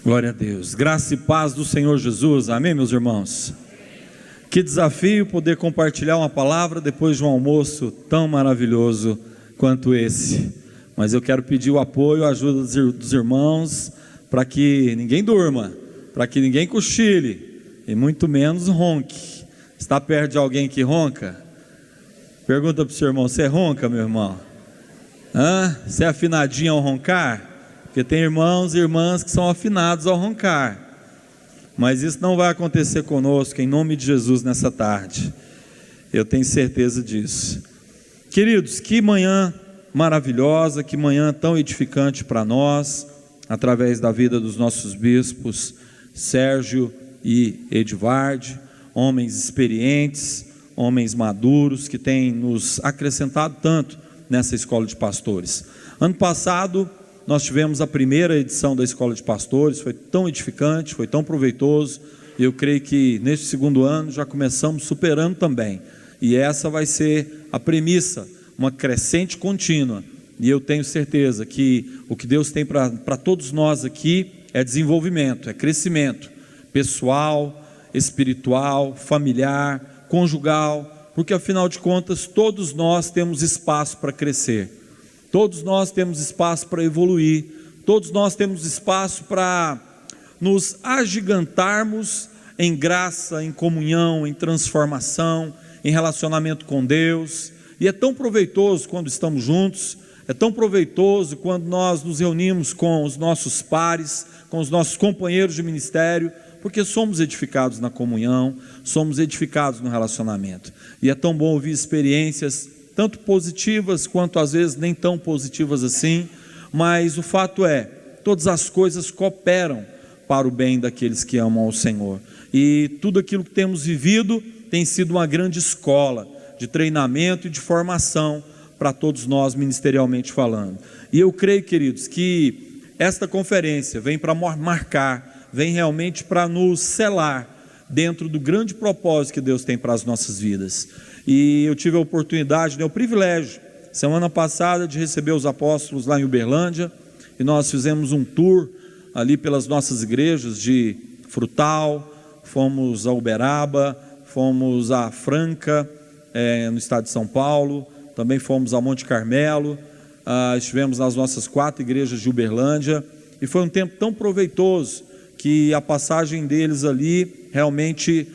Glória a Deus. Graça e paz do Senhor Jesus. Amém, meus irmãos? Que desafio poder compartilhar uma palavra depois de um almoço tão maravilhoso quanto esse. Mas eu quero pedir o apoio, a ajuda dos irmãos, para que ninguém durma, para que ninguém cochile, e muito menos ronque. Está perto de alguém que ronca? Pergunta para o seu irmão: você ronca, meu irmão? Você é afinadinho ao roncar? Porque tem irmãos e irmãs que são afinados ao roncar. Mas isso não vai acontecer conosco, em nome de Jesus, nessa tarde. Eu tenho certeza disso. Queridos, que manhã maravilhosa, que manhã tão edificante para nós, através da vida dos nossos bispos, Sérgio e Edvarde, homens experientes, homens maduros, que têm nos acrescentado tanto nessa escola de pastores. Ano passado, nós tivemos a primeira edição da Escola de Pastores, foi tão edificante, foi tão proveitoso, e eu creio que neste segundo ano já começamos superando também, e essa vai ser a premissa, uma crescente contínua, e eu tenho certeza que o que Deus tem para todos nós aqui é desenvolvimento, é crescimento, pessoal, espiritual, familiar, conjugal, porque afinal de contas todos nós temos espaço para crescer. Todos nós temos espaço para evoluir, todos nós temos espaço para nos agigantarmos em graça, em comunhão, em transformação, em relacionamento com Deus. E é tão proveitoso quando estamos juntos, é tão proveitoso quando nós nos reunimos com os nossos pares, com os nossos companheiros de ministério, porque somos edificados na comunhão, somos edificados no relacionamento. E é tão bom ouvir experiências tanto positivas quanto às vezes nem tão positivas assim, mas o fato é, todas as coisas cooperam para o bem daqueles que amam ao Senhor, e tudo aquilo que temos vivido tem sido uma grande escola de treinamento e de formação para todos nós, ministerialmente falando. E eu creio, queridos, que esta conferência vem para marcar, vem realmente para nos selar dentro do grande propósito que Deus tem para as nossas vidas. E eu tive a oportunidade, o privilégio, semana passada, de receber os apóstolos lá em Uberlândia, e nós fizemos um tour ali pelas nossas igrejas de Frutal, fomos a Uberaba, fomos a Franca, no estado de São Paulo, também fomos a Monte Carmelo, estivemos nas nossas 4 igrejas de Uberlândia, e foi um tempo tão proveitoso, que a passagem deles ali realmente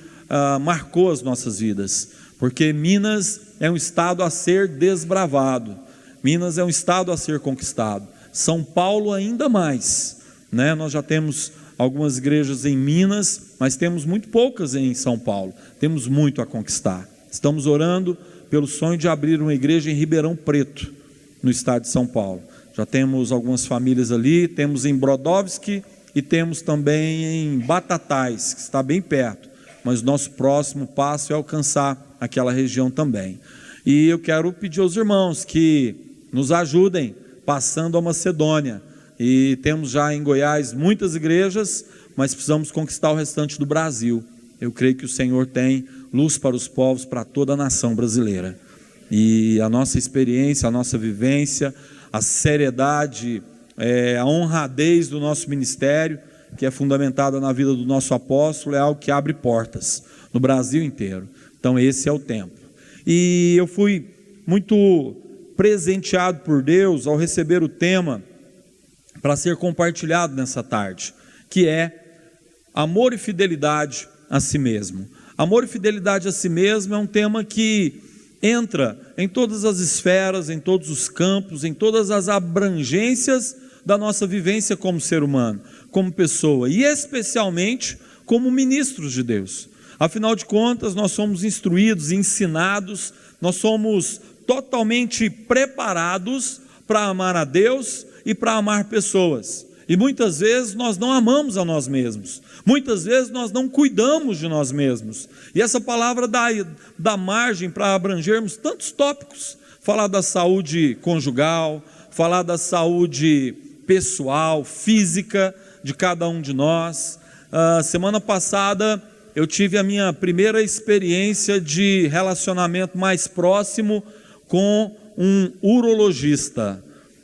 marcou as nossas vidas, porque Minas é um estado a ser desbravado, Minas é um estado a ser conquistado, São Paulo ainda mais, né? Nós já temos algumas igrejas em Minas, mas temos muito poucas em São Paulo, temos muito a conquistar. Estamos orando pelo sonho de abrir uma igreja em Ribeirão Preto, no estado de São Paulo. Já temos algumas famílias ali, temos em Brodowski e temos também em Batatais, que está bem perto, mas o nosso próximo passo é alcançar aquela região também. E eu quero pedir aos irmãos que nos ajudem passando a Macedônia, e temos já em Goiás muitas igrejas, mas precisamos conquistar o restante do Brasil. Eu creio que o Senhor tem luz para os povos, para toda a nação brasileira, e a nossa experiência, a nossa vivência, a seriedade, a honradez do nosso ministério, que é fundamentada na vida do nosso apóstolo, é algo que abre portas no Brasil inteiro. Então esse é o tempo. E eu fui muito presenteado por Deus ao receber o tema para ser compartilhado nessa tarde, que é amor e fidelidade a si mesmo. Amor e fidelidade a si mesmo é um tema que entra em todas as esferas, em todos os campos, em todas as abrangências da nossa vivência como ser humano, como pessoa, e especialmente como ministros de Deus. Afinal de contas, nós somos instruídos, ensinados, nós somos totalmente preparados para amar a Deus e para amar pessoas. E muitas vezes nós não amamos a nós mesmos, muitas vezes nós não cuidamos de nós mesmos. E essa palavra dá margem para abrangermos tantos tópicos, falar da saúde conjugal, falar da saúde pessoal, física de cada um de nós. Semana passada eu tive a minha primeira experiência de relacionamento mais próximo com um urologista.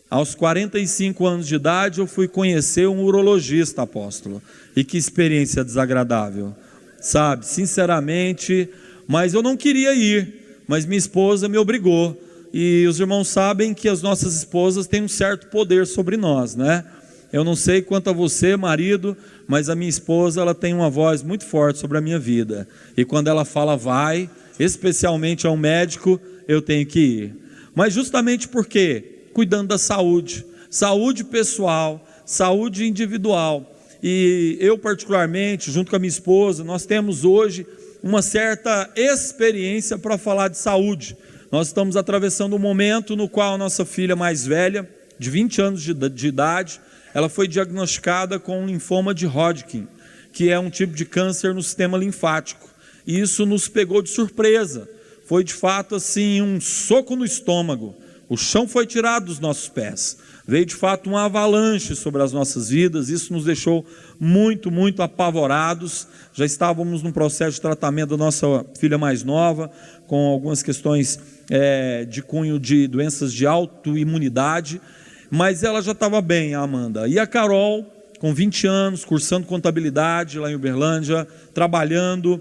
Aos 45 anos de idade eu fui conhecer um urologista, apóstolo, e que experiência desagradável, sabe, sinceramente, mas eu não queria ir, mas minha esposa me obrigou, e os irmãos sabem que as nossas esposas têm um certo poder sobre nós, né? Eu não sei quanto a você, marido, mas a minha esposa, ela tem uma voz muito forte sobre a minha vida, e quando ela fala vai, especialmente ao médico, eu tenho que ir, mas justamente porque cuidando da saúde, saúde pessoal, saúde individual, e eu particularmente, junto com a minha esposa, nós temos hoje uma certa experiência para falar de saúde. Nós estamos atravessando um momento no qual a nossa filha mais velha, de 20 anos de idade, ela foi diagnosticada com um linfoma de Hodgkin, que é um tipo de câncer no sistema linfático, e isso nos pegou de surpresa, foi de fato assim um soco no estômago. O chão foi tirado dos nossos pés, veio de fato uma avalanche sobre as nossas vidas, isso nos deixou muito, muito apavorados. Já estávamos num processo de tratamento da nossa filha mais nova, com algumas questões de cunho de doenças de autoimunidade, mas ela já estava bem, a Amanda. E a Carol, com 20 anos, cursando contabilidade lá em Uberlândia, trabalhando,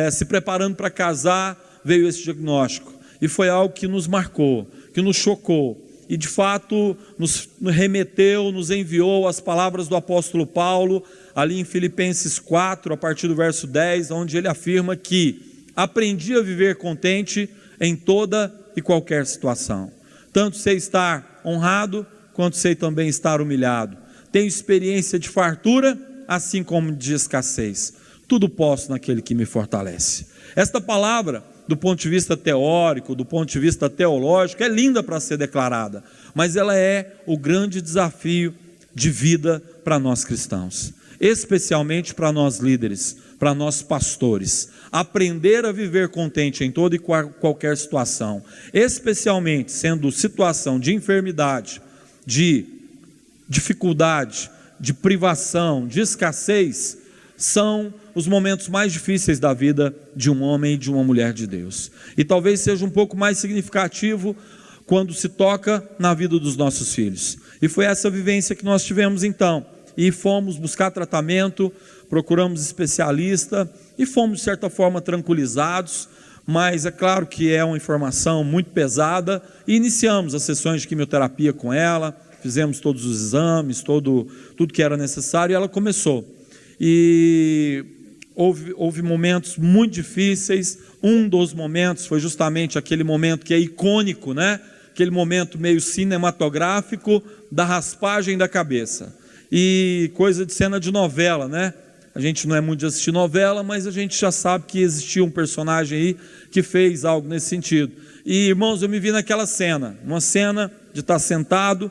se preparando para casar, veio esse diagnóstico, e foi algo que nos marcou, que nos chocou, e de fato nos remeteu, nos enviou as palavras do apóstolo Paulo, ali em Filipenses 4, a partir do verso 10, onde ele afirma que aprendi a viver contente em toda e qualquer situação, tanto sei estar honrado, quanto sei também estar humilhado, tenho experiência de fartura, assim como de escassez, tudo posso naquele que me fortalece. Esta palavra, do ponto de vista teórico, do ponto de vista teológico, é linda para ser declarada, mas ela é o grande desafio de vida para nós cristãos, especialmente para nós líderes, para nós pastores, aprender a viver contente em toda e qualquer situação, especialmente sendo situação de enfermidade, de dificuldade, de privação, de escassez, são os momentos mais difíceis da vida de um homem e de uma mulher de Deus, e talvez seja um pouco mais significativo quando se toca na vida dos nossos filhos, e foi essa vivência que nós tivemos então, e fomos buscar tratamento, procuramos especialista, e fomos de certa forma tranquilizados, mas é claro que é uma informação muito pesada, e iniciamos as sessões de quimioterapia com ela, fizemos todos os exames, tudo que era necessário, e ela começou, e houve momentos muito difíceis. Um dos momentos foi justamente aquele momento que é icônico, né? Aquele momento meio cinematográfico da raspagem da cabeça, e coisa de cena de novela, né? A gente não é muito de assistir novela, mas a gente já sabe que existia um personagem aí que fez algo nesse sentido. E irmãos, eu me vi naquela cena, uma cena de estar sentado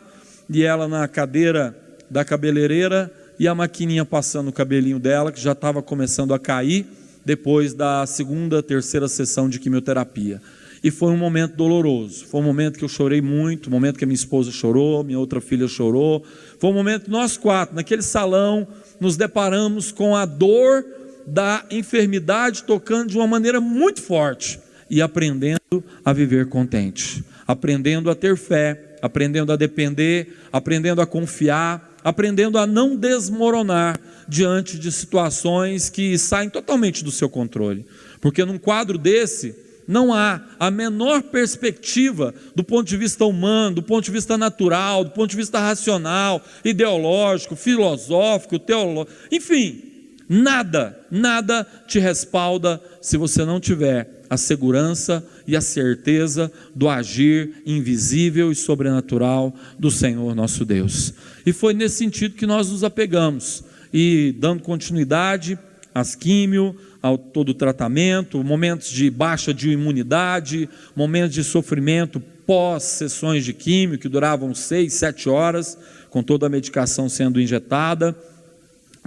e ela na cadeira da cabeleireira, e a maquininha passando o cabelinho dela, que já estava começando a cair, depois da segunda, terceira sessão de quimioterapia, e foi um momento doloroso, foi um momento que eu chorei muito, um momento que a minha esposa chorou, minha outra filha chorou, foi um momento que nós quatro, naquele salão, nos deparamos com a dor da enfermidade, tocando de uma maneira muito forte, e aprendendo a viver contente, aprendendo a ter fé, aprendendo a depender, aprendendo a confiar, aprendendo a não desmoronar diante de situações que saem totalmente do seu controle, porque num quadro desse, não há a menor perspectiva do ponto de vista humano, do ponto de vista natural, do ponto de vista racional, ideológico, filosófico, teológico, enfim, nada te respalda se você não tiver a segurança e a certeza do agir invisível e sobrenatural do Senhor nosso Deus. E foi nesse sentido que nós nos apegamos, e dando continuidade às químio, ao todo o tratamento, momentos de baixa de imunidade, momentos de sofrimento pós sessões de químio que duravam 6, 7 horas, com toda a medicação sendo injetada.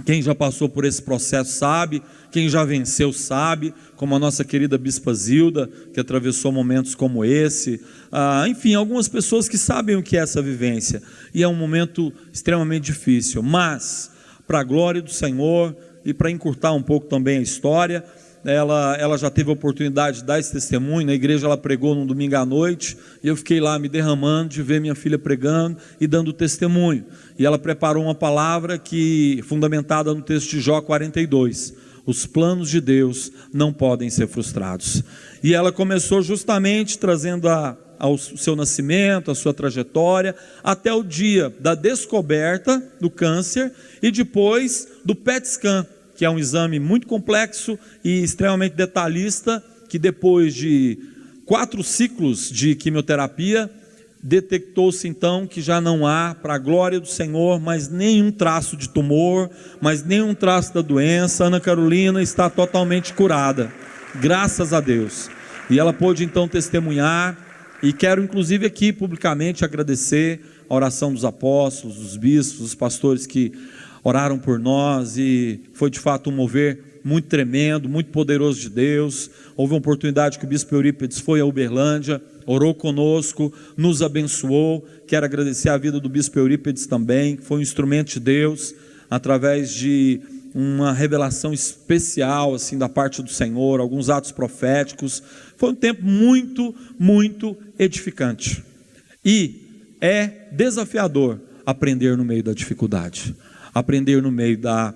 Quem já passou por esse processo sabe, quem já venceu sabe, como a nossa querida Bispa Zilda, que atravessou momentos como esse, enfim, algumas pessoas que sabem o que é essa vivência, e é um momento extremamente difícil, mas para a glória do Senhor, e para encurtar um pouco também a história, ela já teve a oportunidade de dar esse testemunho. Na igreja ela pregou num domingo à noite, e eu fiquei lá me derramando de ver minha filha pregando e dando testemunho. E ela preparou uma palavra fundamentada no texto de Jó 42. Os planos de Deus não podem ser frustrados. E ela começou justamente trazendo ao seu nascimento, a sua trajetória, até o dia da descoberta do câncer e depois do PET scan, que é um exame muito complexo e extremamente detalhista, que depois de 4 ciclos de quimioterapia, detectou-se então que já não há, para a glória do Senhor, mais nenhum traço de tumor, mais nenhum traço da doença. Ana Carolina está totalmente curada, graças a Deus. E ela pôde então testemunhar, e quero inclusive aqui publicamente agradecer a oração dos apóstolos, dos bispos, dos pastores que oraram por nós, e foi de fato um mover muito tremendo, muito poderoso de Deus. Houve uma oportunidade que o bispo Eurípides foi a Uberlândia, orou conosco, nos abençoou. Quero agradecer a vida do bispo Eurípides também, que foi um instrumento de Deus, através de uma revelação especial assim da parte do Senhor, alguns atos proféticos. Foi um tempo muito, muito edificante, e é desafiador aprender no meio da dificuldade, aprender no meio da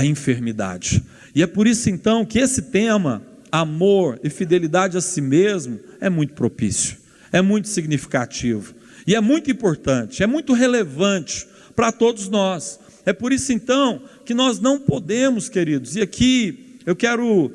enfermidade. E é por isso então que esse tema, amor e fidelidade a si mesmo, é muito propício, é muito significativo, e é muito importante, é muito relevante para todos nós. É por isso então que nós não podemos, queridos, e aqui eu quero,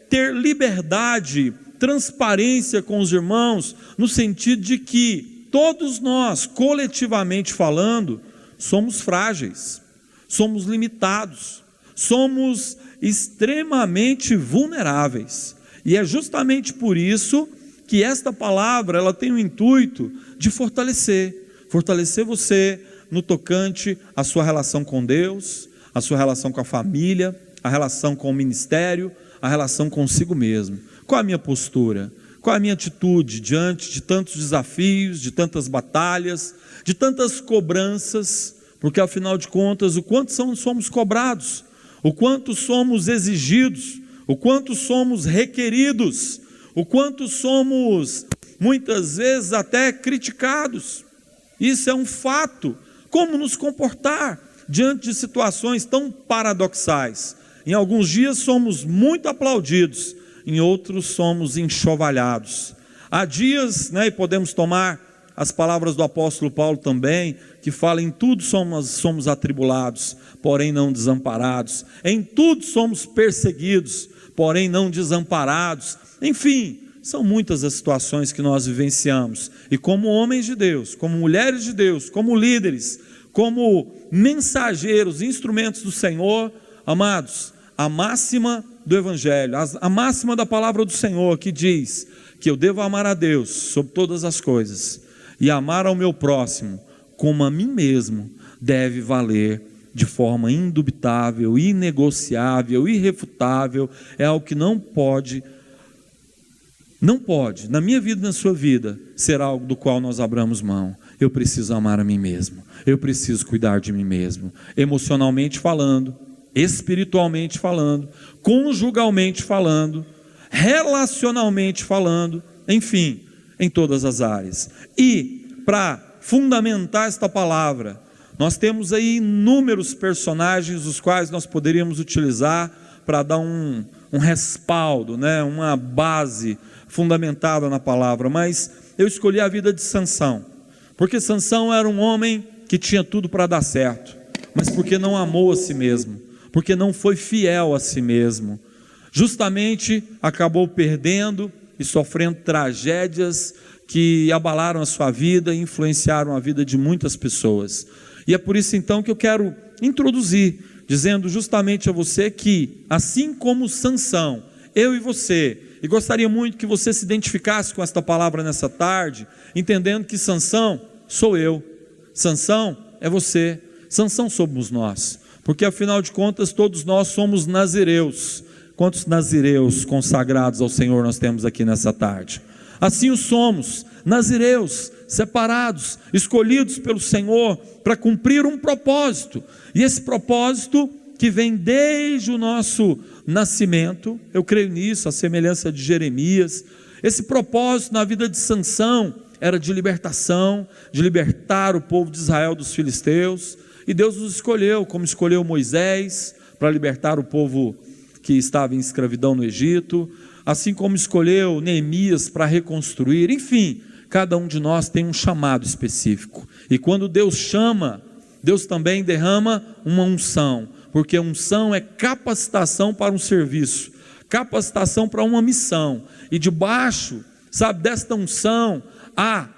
ter liberdade, transparência com os irmãos, no sentido de que todos nós, coletivamente falando, somos frágeis, somos limitados, somos extremamente vulneráveis, e é justamente por isso que esta palavra ela tem o intuito de fortalecer você no tocante à sua relação com Deus, a sua relação com a família, a relação com o ministério, a relação consigo mesmo. Qual a minha postura? Qual a minha atitude diante de tantos desafios, de tantas batalhas, de tantas cobranças? Porque afinal de contas, o quanto somos cobrados, o quanto somos exigidos, o quanto somos requeridos, o quanto somos muitas vezes até criticados. Isso é um fato. Como nos comportar diante de situações tão paradoxais? Em alguns dias somos muito aplaudidos, em outros somos enxovalhados. Há dias, e podemos tomar as palavras do apóstolo Paulo também, que fala: em tudo somos atribulados, porém não desamparados, em tudo somos perseguidos, porém não desamparados. Enfim, são muitas as situações que nós vivenciamos, e como homens de Deus, como mulheres de Deus, como líderes, como mensageiros, instrumentos do Senhor, amados, a máxima do Evangelho, a máxima da palavra do Senhor, que diz que eu devo amar a Deus sobre todas as coisas, e amar ao meu próximo como a mim mesmo, deve valer de forma indubitável, inegociável, irrefutável. É algo que não pode, na minha vida e na sua vida, ser algo do qual nós abramos mão. Eu preciso amar a mim mesmo, eu preciso cuidar de mim mesmo, emocionalmente falando, espiritualmente falando, conjugalmente falando, relacionalmente falando, enfim, em todas as áreas. E para fundamentar esta palavra, nós temos aí inúmeros personagens os quais nós poderíamos utilizar para dar um respaldo, uma base fundamentada na palavra, mas eu escolhi a vida de Sansão, porque Sansão era um homem que tinha tudo para dar certo, mas porque não amou a si mesmo, porque não foi fiel a si mesmo, justamente acabou perdendo e sofrendo tragédias que abalaram a sua vida e influenciaram a vida de muitas pessoas. E é por isso então que eu quero introduzir, dizendo justamente a você que, assim como Sansão, eu e você, e gostaria muito que você se identificasse com esta palavra nessa tarde, entendendo que Sansão sou eu, Sansão é você, Sansão somos nós, porque afinal de contas todos nós somos nazireus. Quantos nazireus consagrados ao Senhor nós temos aqui nessa tarde? Assim o somos, nazireus, separados, escolhidos pelo Senhor para cumprir um propósito, e esse propósito que vem desde o nosso nascimento, eu creio nisso, a semelhança de Jeremias. Esse propósito na vida de Sansão era de libertação, de libertar o povo de Israel dos filisteus, e Deus os escolheu, como escolheu Moisés, para libertar o povo que estava em escravidão no Egito, assim como escolheu Neemias para reconstruir. Enfim, cada um de nós tem um chamado específico, e quando Deus chama, Deus também derrama uma unção, porque unção é capacitação para um serviço, capacitação para uma missão, e debaixo, sabe, desta unção, há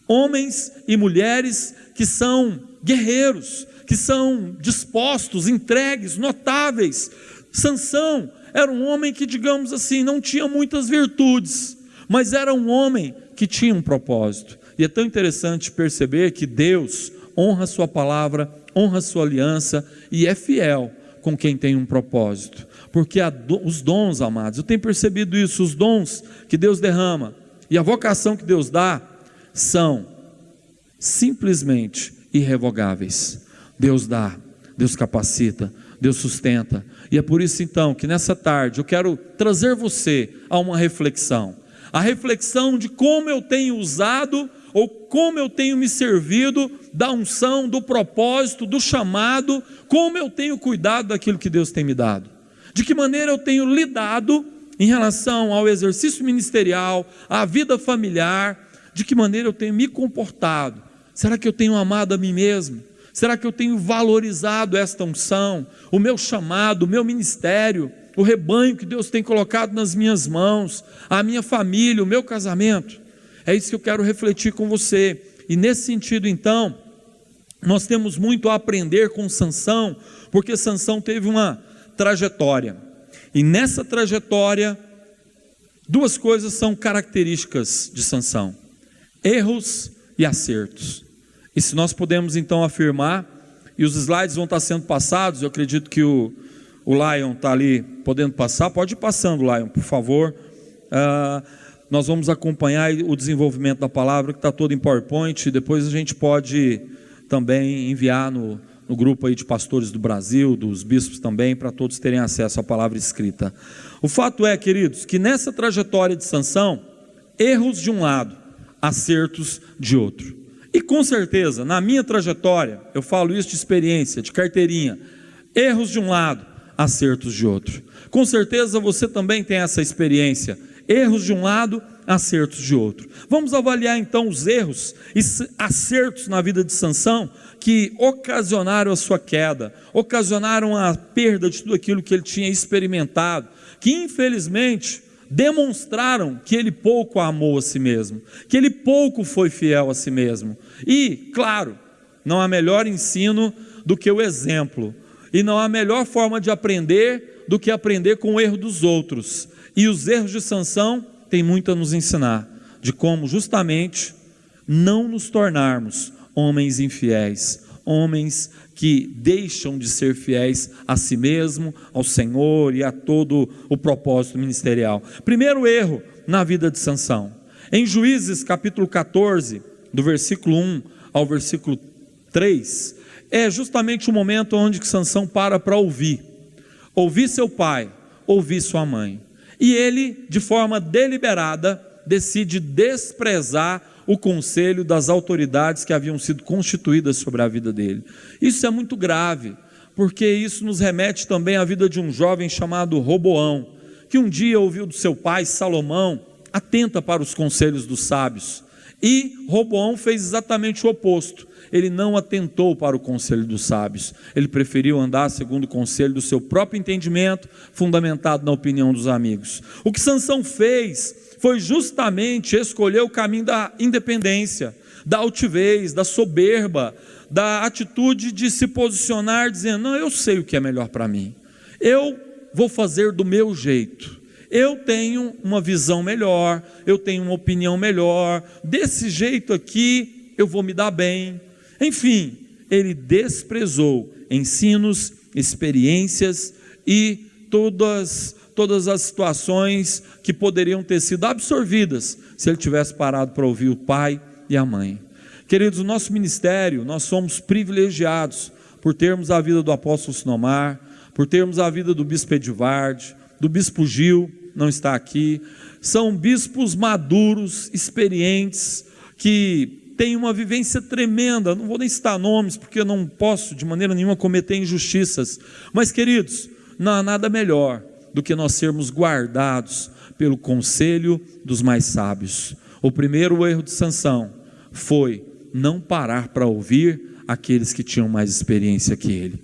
homens e mulheres que são guerreiros, que são dispostos, entregues, notáveis. Sansão era um homem que, digamos assim, não tinha muitas virtudes, mas era um homem que tinha um propósito. E é tão interessante perceber que Deus honra a sua palavra, honra a sua aliança e é fiel com quem tem um propósito, porque os dons, amados, eu tenho percebido isso, os dons que Deus derrama e a vocação que Deus dá são simplesmente irrevogáveis. Deus dá, Deus capacita, Deus sustenta, e é por isso então que nessa tarde eu quero trazer você a uma reflexão, a reflexão de como eu tenho usado ou como eu tenho me servido da unção, do propósito, do chamado, como eu tenho cuidado daquilo que Deus tem me dado, de que maneira eu tenho lidado em relação ao exercício ministerial, à vida familiar, de que maneira eu tenho me comportado. Será que eu tenho amado a mim mesmo? Será que eu tenho valorizado esta unção, o meu chamado, o meu ministério, o rebanho que Deus tem colocado nas minhas mãos, a minha família, o meu casamento? É isso que eu quero refletir com você. E nesse sentido então, nós temos muito a aprender com Sansão, porque Sansão teve uma trajetória, e nessa trajetória, duas coisas são características de Sansão: erros e acertos. E se nós podemos então afirmar, e os slides vão estar sendo passados, eu acredito que o Lion está ali podendo passar, pode ir passando, Lion, por favor. Nós vamos acompanhar o desenvolvimento da palavra, que está todo em PowerPoint, e depois a gente pode também enviar no grupo aí de pastores do Brasil, dos bispos também, para todos terem acesso à palavra escrita. O fato é, queridos, que nessa trajetória de Sansão, erros de um lado, acertos de outro. E com certeza, na minha trajetória, eu falo isso de experiência, de carteirinha, erros de um lado, acertos de outro. Com certeza você também tem essa experiência, erros de um lado, acertos de outro. Vamos avaliar então os erros e acertos na vida de Sansão que ocasionaram a sua queda, ocasionaram a perda de tudo aquilo que ele tinha experimentado, que infelizmente demonstraram que ele pouco amou a si mesmo, que ele pouco foi fiel a si mesmo. E, claro, não há melhor ensino do que o exemplo, e não há melhor forma de aprender do que aprender com o erro dos outros. E os erros de Sansão têm muito a nos ensinar, de como justamente não nos tornarmos homens infiéis, homens que deixam de ser fiéis a si mesmo, ao Senhor e a todo o propósito ministerial. Primeiro erro na vida de Sansão, em Juízes capítulo 14, do versículo 1 ao versículo 3, é justamente o momento onde que Sansão para ouvir seu pai, ouvir sua mãe, e ele de forma deliberada decide desprezar o conselho das autoridades que haviam sido constituídas sobre a vida dele. Isso é muito grave, porque isso nos remete também à vida de um jovem chamado Roboão, que um dia ouviu do seu pai Salomão: atenta para os conselhos dos sábios. E Roboão fez exatamente o oposto, ele não atentou para o conselho dos sábios, ele preferiu andar segundo o conselho do seu próprio entendimento, fundamentado na opinião dos amigos. O que Sansão fez foi justamente escolher o caminho da independência, da altivez, da soberba, da atitude de se posicionar dizendo: não, eu sei o que é melhor para mim, eu vou fazer do meu jeito, eu tenho uma visão melhor, eu tenho uma opinião melhor, desse jeito aqui eu vou me dar bem. Enfim, ele desprezou ensinos, experiências e todas as situações que poderiam ter sido absorvidas se ele tivesse parado para ouvir o pai e a mãe. Queridos, o nosso ministério, nós somos privilegiados por termos a vida do apóstolo Sinomar, por termos a vida do bispo Edivardi, do bispo Gil, não está aqui. São bispos maduros, experientes, que têm uma vivência tremenda. Não vou nem citar nomes, porque eu não posso de maneira nenhuma cometer injustiças. Mas, queridos, não há nada melhor do que nós sermos guardados pelo conselho dos mais sábios. O primeiro erro de Sansão foi não parar para ouvir aqueles que tinham mais experiência que ele.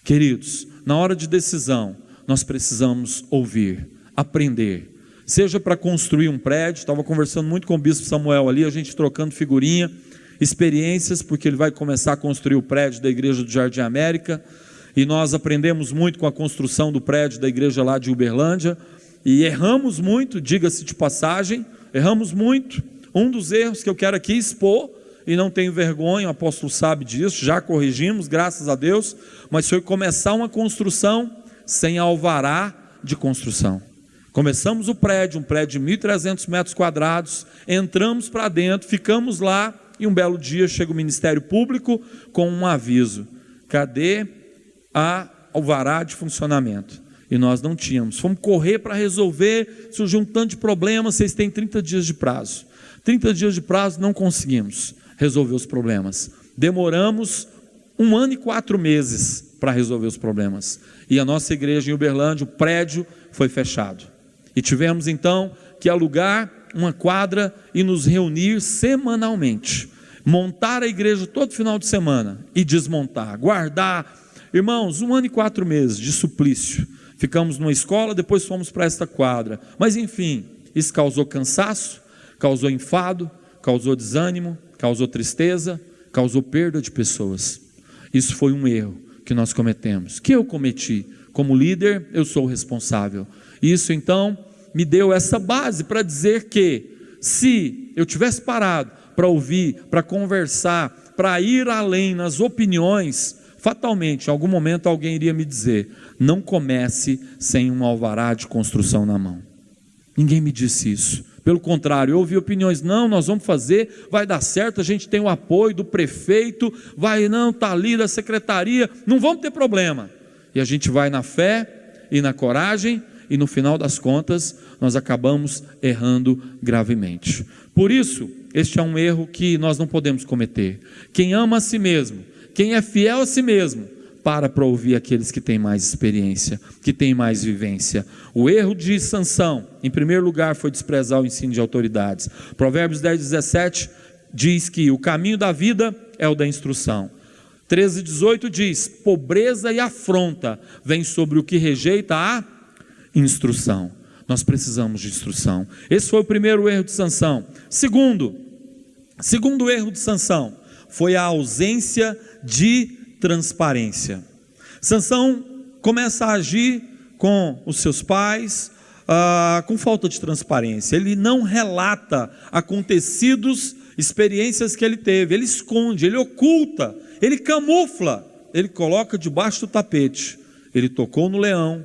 Queridos, na hora de decisão, nós precisamos ouvir, aprender, seja para construir um prédio. Estava conversando muito com o bispo Samuel ali, a gente trocando figurinha, experiências, porque ele vai começar a construir o prédio da igreja do Jardim América, e nós aprendemos muito com a construção do prédio da igreja lá de Uberlândia, e erramos muito, diga-se de passagem, erramos muito. Um dos erros que eu quero aqui expor, e não tenho vergonha, o apóstolo sabe disso, já corrigimos, graças a Deus, mas foi começar uma construção sem alvará de construção. Começamos o prédio, um prédio de 1.300 metros quadrados, entramos para dentro, ficamos lá, e um belo dia chega o Ministério Público com um aviso: cadê a alvará de funcionamento? E nós não tínhamos. Fomos correr para resolver, surgiu um tanto de problema. Vocês têm 30 dias de prazo. 30 dias de prazo, não conseguimos resolver os problemas. Demoramos 1 ano e 4 meses para resolver os problemas. E a nossa igreja em Uberlândia, o prédio foi fechado. E tivemos então que alugar uma quadra e nos reunir semanalmente. Montar a igreja todo final de semana e desmontar, guardar. Irmãos, 1 ano e 4 meses de suplício. Ficamos numa escola, depois fomos para esta quadra. Mas enfim, isso causou cansaço, causou enfado, causou desânimo, causou tristeza, causou perda de pessoas. Isso foi um erro que nós cometemos, que eu cometi. Como líder, eu sou o responsável. Isso então me deu essa base para dizer que, se eu tivesse parado para ouvir, para conversar, para ir além nas opiniões, fatalmente, em algum momento alguém iria me dizer: não comece sem um alvará de construção na mão. Ninguém me disse isso. Pelo contrário, eu ouvi opiniões: não, nós vamos fazer, vai dar certo, a gente tem o apoio do prefeito, está ali da secretaria, não vamos ter problema. E a gente vai na fé e na coragem, e no final das contas, nós acabamos errando gravemente. Por isso, este é um erro que nós não podemos cometer. Quem ama a si mesmo, quem é fiel a si mesmo, para ouvir aqueles que têm mais experiência, que têm mais vivência. O erro de Sansão, em primeiro lugar, foi desprezar o ensino de autoridades. Provérbios 10:17 diz que o caminho da vida é o da instrução. 13:18 diz: pobreza e afronta vem sobre o que rejeita a instrução. Nós precisamos de instrução. Esse foi o primeiro erro de Sansão. Segundo erro de Sansão foi a ausência de transparência. Sansão começa a agir com os seus pais com falta de transparência. Ele não relata acontecidos, experiências que ele teve. Ele esconde, ele oculta, ele camufla, ele coloca debaixo do tapete. Ele tocou no leão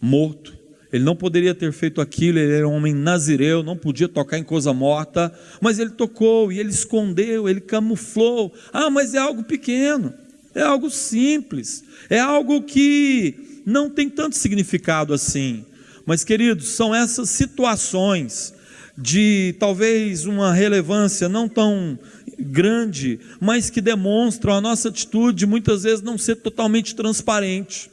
morto. Ele não poderia ter feito aquilo, ele era um homem nazireu, não podia tocar em coisa morta, mas ele tocou e ele escondeu, ele camuflou. Mas é algo pequeno, é algo simples, é algo que não tem tanto significado assim. Mas, queridos, são essas situações de talvez uma relevância não tão grande, mas que demonstram a nossa atitude de muitas vezes não ser totalmente transparente.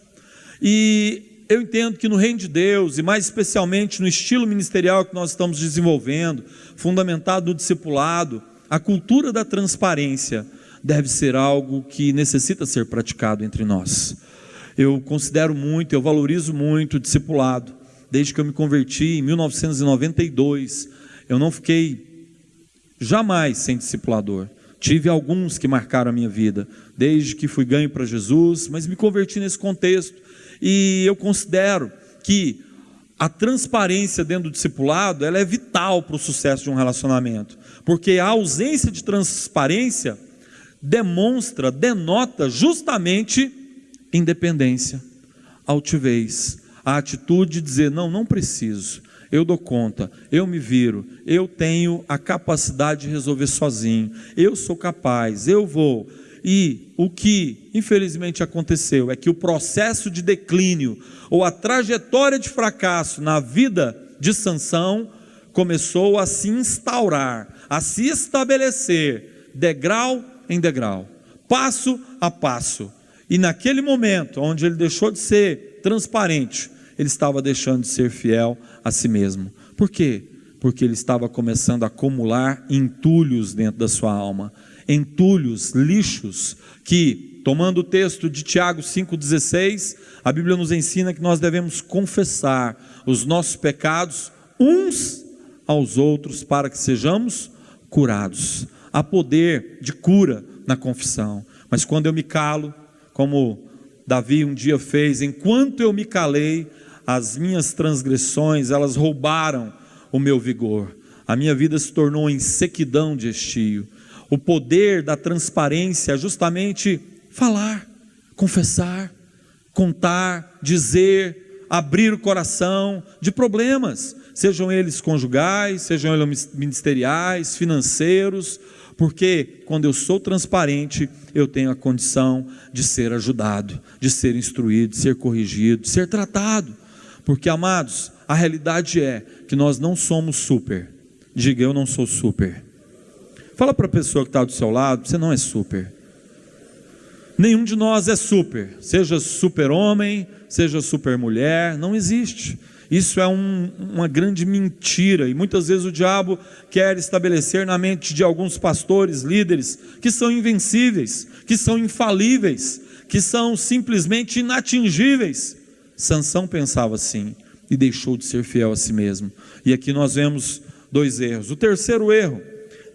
E eu entendo que no reino de Deus, e mais especialmente no estilo ministerial que nós estamos desenvolvendo, fundamentado no discipulado, a cultura da transparência deve ser algo que necessita ser praticado entre nós. Eu considero muito, eu valorizo muito o discipulado. Desde que eu me converti em 1992, eu não fiquei jamais sem discipulador. Tive alguns que marcaram a minha vida, desde que fui ganho para Jesus, mas me converti nesse contexto. E eu considero que a transparência dentro do discipulado, ela é vital para o sucesso de um relacionamento, porque a ausência de transparência denota justamente independência, altivez, a atitude de dizer: não preciso, eu dou conta, eu me viro, eu tenho a capacidade de resolver sozinho, eu sou capaz, eu vou. E o que infelizmente aconteceu é que o processo de declínio, ou a trajetória de fracasso na vida de Sansão, começou a se instaurar, a se estabelecer, degrau em degrau, passo a passo. E naquele momento, onde ele deixou de ser transparente, ele estava deixando de ser fiel a si mesmo. Por quê? Porque ele estava começando a acumular entulhos dentro da sua alma, entulhos, lixos, que, tomando o texto de Tiago 5,16, a Bíblia nos ensina que nós devemos confessar os nossos pecados uns aos outros, para que sejamos curados. Há poder de cura na confissão. Mas quando eu me calo, como Davi um dia fez, enquanto eu me calei, as minhas transgressões, elas roubaram o meu vigor, a minha vida se tornou em sequidão de estio. O poder da transparência é justamente falar, confessar, contar, dizer, abrir o coração de problemas, sejam eles conjugais, sejam eles ministeriais, financeiros, porque quando eu sou transparente, eu tenho a condição de ser ajudado, de ser instruído, de ser corrigido, de ser tratado. Porque, amados, a realidade é que nós não somos super. Diga, eu não sou super. Fala para a pessoa que está do seu lado, você não é super. Nenhum de nós é super. Seja super homem, seja super mulher, não existe. Isso é uma grande mentira, e muitas vezes o diabo quer estabelecer na mente de alguns pastores, líderes, que são invencíveis, que são infalíveis, que são simplesmente inatingíveis. Sansão pensava assim, e deixou de ser fiel a si mesmo. E aqui nós vemos dois erros. O terceiro erro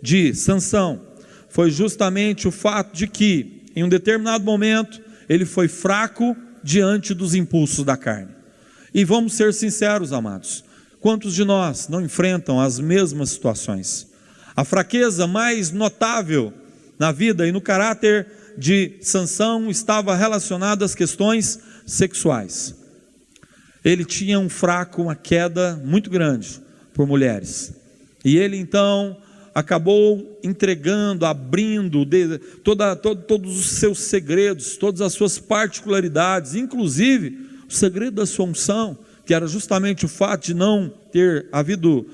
de Sansão foi justamente o fato de que, em um determinado momento, ele foi fraco diante dos impulsos da carne. E vamos ser sinceros, amados, quantos de nós não enfrentam as mesmas situações? A fraqueza mais notável na vida e no caráter de Sansão estava relacionada às questões sexuais. Ele tinha uma queda muito grande por mulheres, e ele então acabou entregando, abrindo todos os seus segredos, todas as suas particularidades, inclusive o segredo da sua unção, que era justamente o fato de não ter havido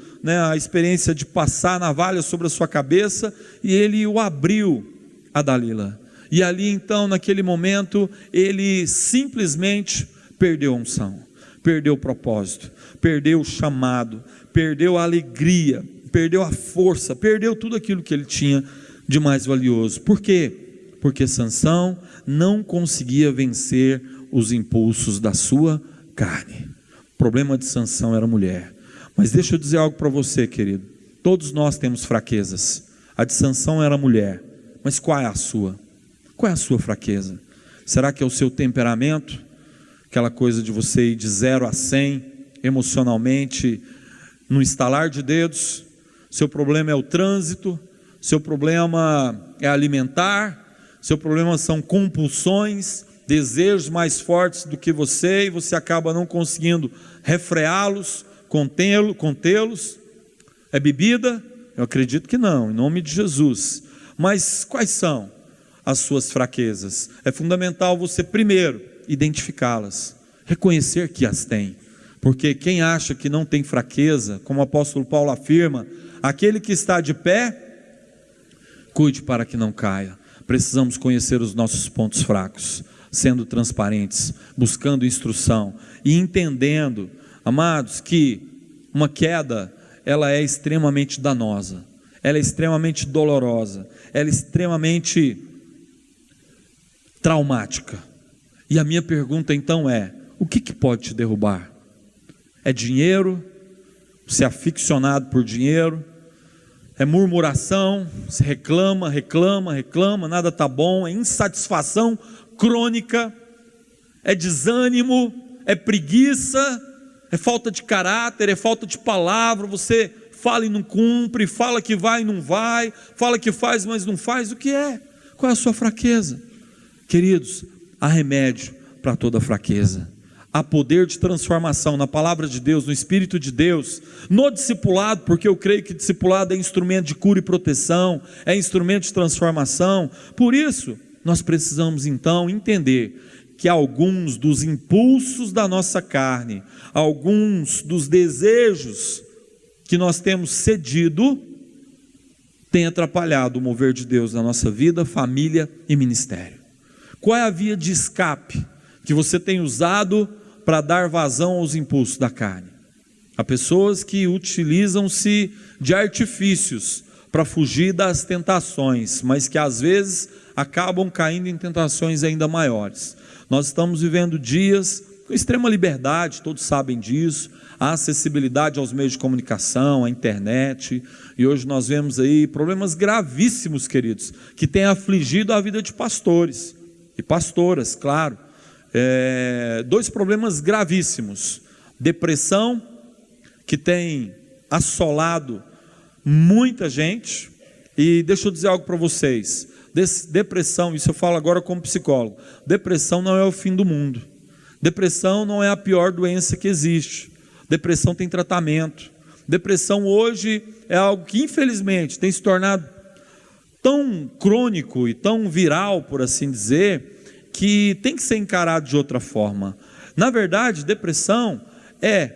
a experiência de passar a navalha sobre a sua cabeça, e ele o abriu a Dalila, e ali então naquele momento ele simplesmente perdeu a unção, perdeu o propósito, perdeu o chamado, perdeu a alegria, perdeu a força, perdeu tudo aquilo que ele tinha de mais valioso. Por quê? Porque Sansão não conseguia vencer os impulsos da sua carne. O problema de Sansão era a mulher. Mas deixa eu dizer algo para você, querido. Todos nós temos fraquezas. A de Sansão era a mulher. Mas qual é a sua? Qual é a sua fraqueza? Será que é o seu temperamento? Aquela coisa de você ir de 0 a 100 emocionalmente no estalar de dedos? Seu problema é o trânsito? Seu problema é alimentar? Seu problema são compulsões, desejos mais fortes do que você, e você acaba não conseguindo refreá-los, contê-los? É bebida? Eu acredito que não, em nome de Jesus. Mas quais são as suas fraquezas? É fundamental você primeiro identificá-las, reconhecer que as tem, porque quem acha que não tem fraqueza, como o apóstolo Paulo afirma, aquele que está de pé, cuide para que não caia. Precisamos conhecer os nossos pontos fracos, sendo transparentes, buscando instrução e entendendo, amados, que uma queda, ela é extremamente danosa, ela é extremamente dolorosa, ela é extremamente traumática. E a minha pergunta então é: o que pode te derrubar? É dinheiro? Você é aficionado por dinheiro? É murmuração? Você reclama, nada está bom? É insatisfação crônica? É desânimo? É preguiça? É falta de caráter? É falta de palavra? Você fala e não cumpre, fala que vai e não vai, fala que faz, mas não faz. O que é? Qual é a sua fraqueza? Queridos, há remédio para toda fraqueza. Há poder de transformação na palavra de Deus, no Espírito de Deus, no discipulado, porque eu creio que discipulado é instrumento de cura e proteção, é instrumento de transformação. Por isso, nós precisamos então entender que alguns dos impulsos da nossa carne, alguns dos desejos que nós temos cedido, têm atrapalhado o mover de Deus na nossa vida, família e ministério. Qual é a via de escape que você tem usado para dar vazão aos impulsos da carne? Há pessoas que utilizam-se de artifícios para fugir das tentações, mas que às vezes acabam caindo em tentações ainda maiores. Nós estamos vivendo dias com extrema liberdade, todos sabem disso, a acessibilidade aos meios de comunicação, à internet, e hoje nós vemos aí problemas gravíssimos, queridos, que têm afligido a vida de pastores e pastoras, claro. Dois problemas gravíssimos: depressão, que tem assolado muita gente, e deixa eu dizer algo para vocês, depressão, isso eu falo agora como psicólogo, depressão não é o fim do mundo, depressão não é a pior doença que existe, depressão tem tratamento, depressão hoje é algo que infelizmente tem se tornado tão crônico e tão viral, por assim dizer, que tem que ser encarado de outra forma. Na verdade, depressão é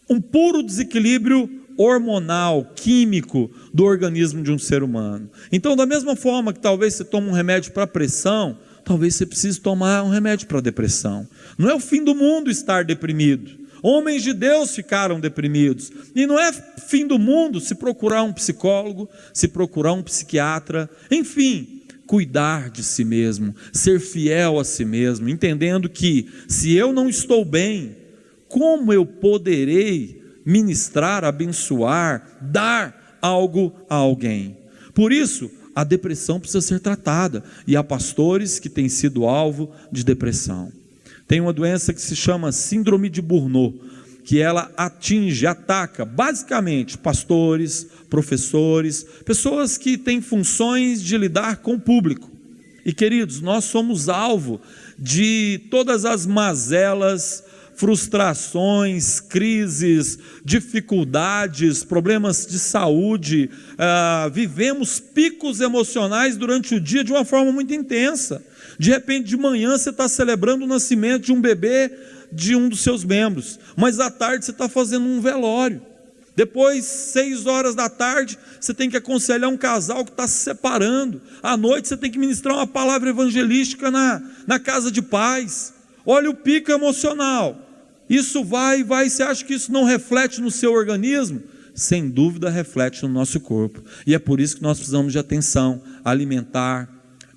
um puro desequilíbrio hormonal, químico do organismo de um ser humano. Então, da mesma forma que talvez você tome um remédio para pressão, talvez você precise tomar um remédio para depressão. Não é o fim do mundo estar deprimido. Homens de Deus ficaram deprimidos, e não é fim do mundo se procurar um psicólogo, se procurar um psiquiatra, enfim, cuidar de si mesmo, ser fiel a si mesmo, entendendo que se eu não estou bem, como eu poderei ministrar, abençoar, dar algo a alguém? Por isso, a depressão precisa ser tratada, e há pastores que têm sido alvo de depressão. Tem uma doença que se chama síndrome de Burnout, que ela ataca basicamente pastores, professores, pessoas que têm funções de lidar com o público. E queridos, nós somos alvo de todas as mazelas, frustrações, crises, dificuldades, problemas de saúde, vivemos picos emocionais durante o dia de uma forma muito intensa. De repente, de manhã você está celebrando o nascimento de um bebê de um dos seus membros, mas à tarde você está fazendo um velório. Depois, 6 horas da tarde, você tem que aconselhar um casal que está se separando. À noite você tem que ministrar uma palavra evangelística na casa de paz. Olha o pico emocional. Isso vai, você acha que isso não reflete no seu organismo? Sem dúvida reflete no nosso corpo, e é por isso que nós precisamos de atenção alimentar,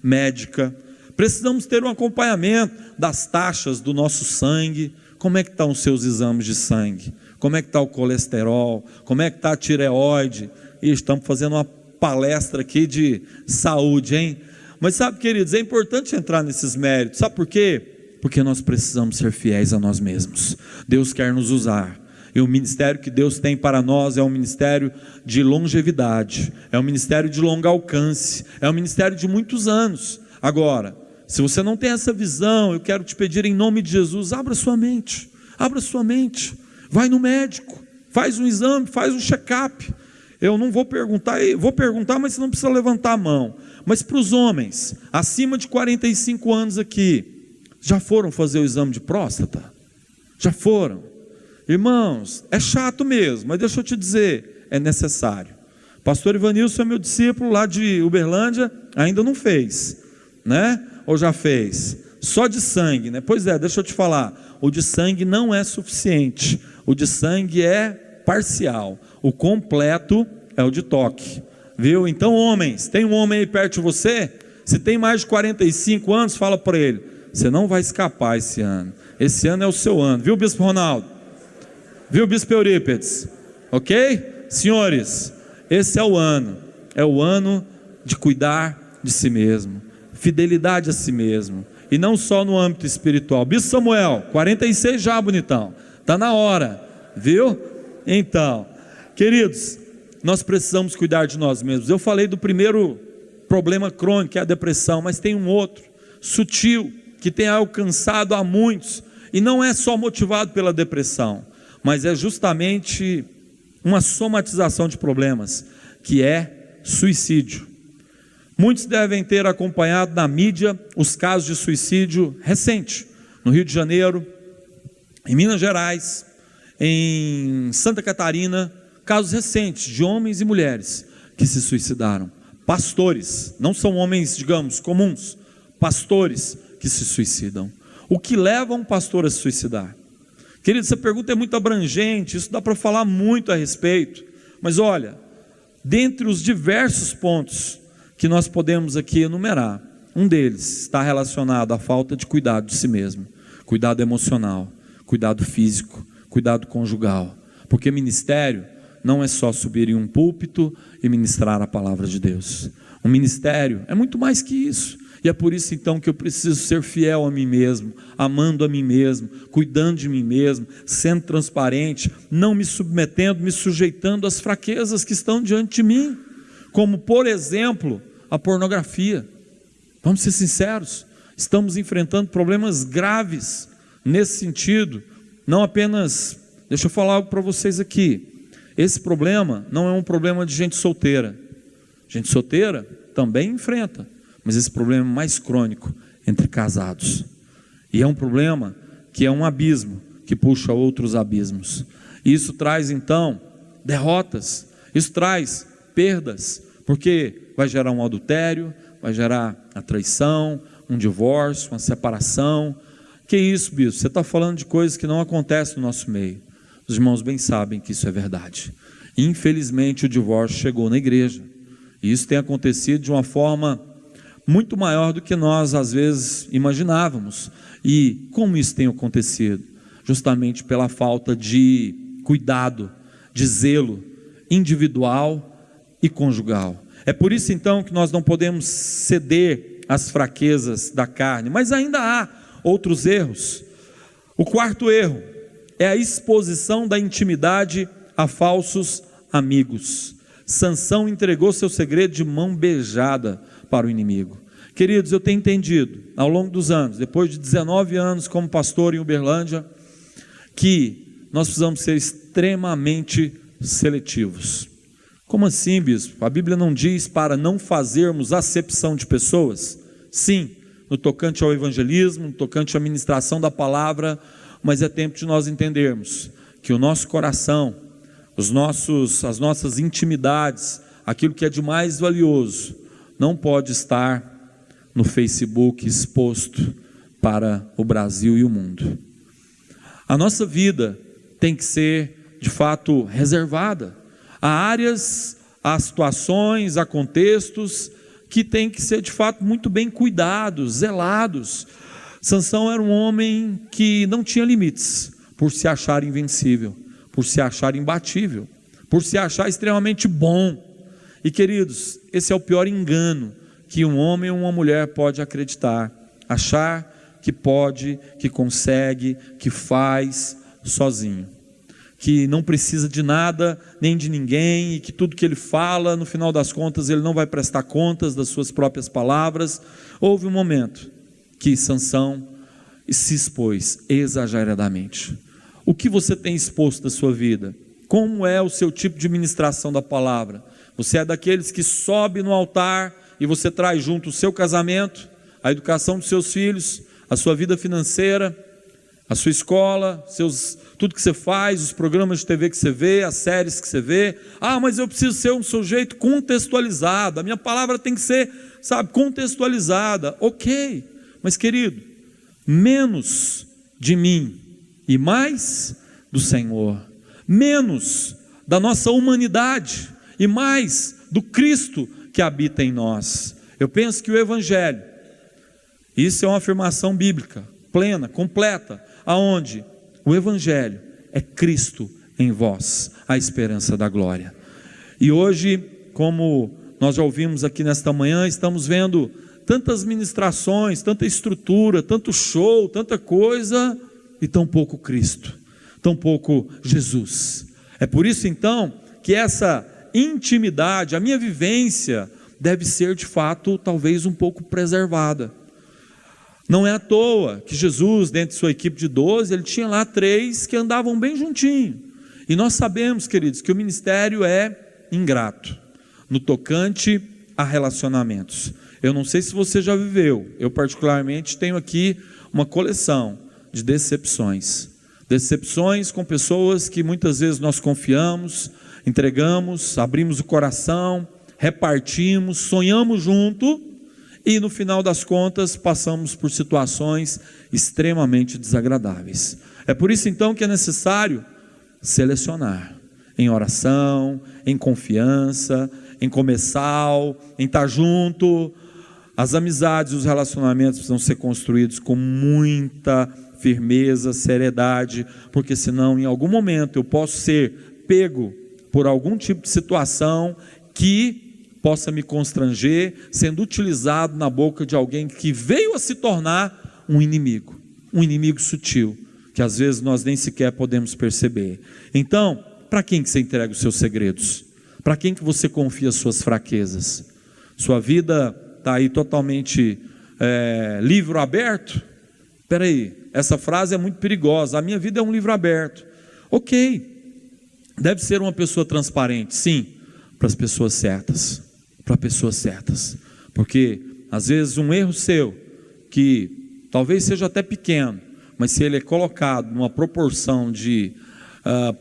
médica. Precisamos ter um acompanhamento das taxas do nosso sangue. Como é que estão os seus exames de sangue? Como é que está o colesterol? Como é que está a tireoide? E estamos fazendo uma palestra aqui de saúde, hein? Mas sabe, queridos, é importante entrar nesses méritos. Sabe por quê? Porque nós precisamos ser fiéis a nós mesmos. Deus quer nos usar, e o ministério que Deus tem para nós é um ministério de longevidade, é um ministério de longo alcance, é um ministério de muitos anos. Agora, se você não tem essa visão, eu quero te pedir em nome de Jesus, abra sua mente, vai no médico, faz um exame, faz um check-up. Eu não vou perguntar, mas você não precisa levantar a mão. Mas para os homens acima de 45 anos aqui, já foram fazer o exame de próstata? Já foram? Irmãos, é chato mesmo, mas deixa eu te dizer, é necessário. Pastor Ivanilson é meu discípulo lá de Uberlândia, ainda não fez, né? Ou já fez? Só de sangue, né? Pois é, deixa eu te falar, o de sangue não é suficiente, o de sangue é parcial, o completo é o de toque, viu? Então, homens, tem um homem aí perto de você? Se tem mais de 45 anos, fala para ele: você não vai escapar esse ano é o seu ano, viu, Bispo Ronaldo? Viu, Bispo Eurípides? Ok? Senhores, esse é o ano de cuidar de si mesmo, fidelidade a si mesmo, e não só no âmbito espiritual. Bispo Samuel, 46 já, bonitão, está na hora, viu? Então, queridos, nós precisamos cuidar de nós mesmos. Eu falei do primeiro problema crônico, que é a depressão, mas tem um outro, sutil, que tem alcançado a muitos, e não é só motivado pela depressão, mas é justamente uma somatização de problemas, que é suicídio. Muitos devem ter acompanhado na mídia os casos de suicídio recente, no Rio de Janeiro, em Minas Gerais, em Santa Catarina, casos recentes de homens e mulheres que se suicidaram. Pastores, não são homens, digamos, comuns, pastores que se suicidam. O que leva um pastor a se suicidar? Querido, essa pergunta é muito abrangente, isso dá para falar muito a respeito, mas olha, dentre os diversos pontos que nós podemos aqui enumerar, um deles está relacionado à falta de cuidado de si mesmo, cuidado emocional, cuidado físico, cuidado conjugal, porque ministério não é só subir em um púlpito e ministrar a palavra de Deus. Um ministério é muito mais que isso, e é por isso então que eu preciso ser fiel a mim mesmo, amando a mim mesmo, cuidando de mim mesmo, sendo transparente, não me submetendo, me sujeitando às fraquezas que estão diante de mim, como por exemplo, a pornografia. Vamos ser sinceros, estamos enfrentando problemas graves nesse sentido, não apenas, deixa eu falar algo para vocês aqui, esse problema não é um problema de gente solteira, gente solteira também enfrenta, mas esse problema é mais crônico entre casados, e é um problema que é um abismo, que puxa outros abismos, e isso traz então derrotas, isso traz perdas, porque vai gerar um adultério, vai gerar a traição, um divórcio, uma separação. Que isso, bispo? Você está falando de coisas que não acontecem no nosso meio. Os irmãos bem sabem que isso é verdade. Infelizmente o divórcio chegou na igreja, e isso tem acontecido de uma forma muito maior do que nós às vezes imaginávamos. E como isso tem acontecido? Justamente pela falta de cuidado, de zelo individual e conjugal. É por isso então que nós não podemos ceder às fraquezas da carne, mas ainda há outros erros. O quarto erro é a exposição da intimidade a falsos amigos. Sansão entregou seu segredo de mão beijada para o inimigo. Queridos, eu tenho entendido ao longo dos anos, depois de 19 anos como pastor em Uberlândia, que nós precisamos ser extremamente seletivos. Como assim, bispo? A Bíblia não diz para não fazermos acepção de pessoas? Sim, no tocante ao evangelismo, no tocante à ministração da palavra, mas é tempo de nós entendermos que o nosso coração, as nossas intimidades, aquilo que é de mais valioso, não pode estar no Facebook exposto para o Brasil e o mundo. A nossa vida tem que ser de fato reservada. Há áreas, há situações, há contextos que têm que ser de fato muito bem cuidados, zelados. Sansão era um homem que não tinha limites, por se achar invencível, por se achar imbatível, por se achar extremamente bom. E queridos, esse é o pior engano que um homem ou uma mulher pode acreditar, achar que pode, que consegue, que faz sozinho, que não precisa de nada, nem de ninguém, e que tudo que ele fala, no final das contas, ele não vai prestar contas das suas próprias palavras. Houve um momento que Sansão se expôs exageradamente. O que você tem exposto da sua vida? Como é o seu tipo de ministração da palavra? Você é daqueles que sobe no altar e você traz junto o seu casamento, a educação dos seus filhos, a sua vida financeira, a sua escola, tudo que você faz, os programas de TV que você vê, as séries que você vê. Ah, mas eu preciso ser um sujeito contextualizado, a minha palavra tem que ser, contextualizada. Ok, mas querido, menos de mim e mais do Senhor, menos da nossa humanidade e mais do Cristo que habita em nós. Eu penso que o Evangelho, isso é uma afirmação bíblica, plena, completa, aonde o Evangelho é Cristo em vós, a esperança da glória. E hoje, como nós já ouvimos aqui nesta manhã, estamos vendo tantas ministrações, tanta estrutura, tanto show, tanta coisa, e tão pouco Cristo, tão pouco Jesus. É por isso então que essa intimidade, a minha vivência, deve ser de fato talvez um pouco preservada. Não é à toa que Jesus, dentro de sua equipe de 12, ele tinha lá 3 que andavam bem juntinho. E nós sabemos, queridos, que o ministério é ingrato no tocante a relacionamentos. Eu não sei se você já viveu, eu particularmente tenho aqui uma coleção de decepções. Decepções com pessoas que muitas vezes nós confiamos, entregamos, abrimos o coração, repartimos, sonhamos junto e no final das contas passamos por situações extremamente desagradáveis. É por isso então que é necessário selecionar em oração, em confiança, em comensal, em estar junto. As amizades e os relacionamentos precisam ser construídos com muita firmeza, seriedade, porque senão em algum momento eu posso ser pego por algum tipo de situação que possa me constranger, sendo utilizado na boca de alguém que veio a se tornar um inimigo sutil, que às vezes nós nem sequer podemos perceber. Então, para quem que você entrega os seus segredos? Para quem que você confia as suas fraquezas? Sua vida está aí totalmente livro aberto? Espera aí, essa frase é muito perigosa. A minha vida é um livro aberto. Ok, deve ser uma pessoa transparente, sim, para as pessoas certas, porque às vezes um erro seu, que talvez seja até pequeno, mas se ele é colocado numa proporção de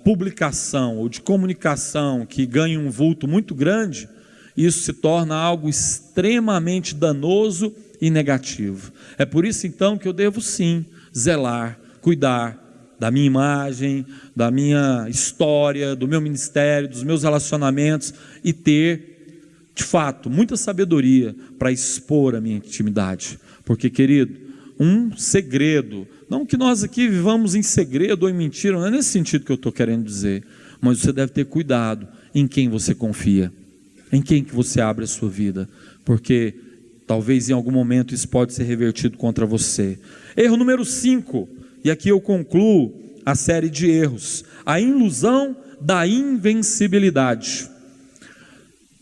publicação ou de comunicação que ganha um vulto muito grande, isso se torna algo extremamente danoso e negativo. É por isso então que eu devo sim zelar, cuidar da minha imagem, da minha história, do meu ministério, dos meus relacionamentos e ter, de fato, muita sabedoria para expor a minha intimidade. Porque, querido, um segredo, não que nós aqui vivamos em segredo ou em mentira, não é nesse sentido que eu estou querendo dizer, mas você deve ter cuidado em quem você confia, em quem que você abre a sua vida, porque talvez em algum momento isso pode ser revertido contra você. Erro número 5, e aqui eu concluo a série de erros: a ilusão da invencibilidade.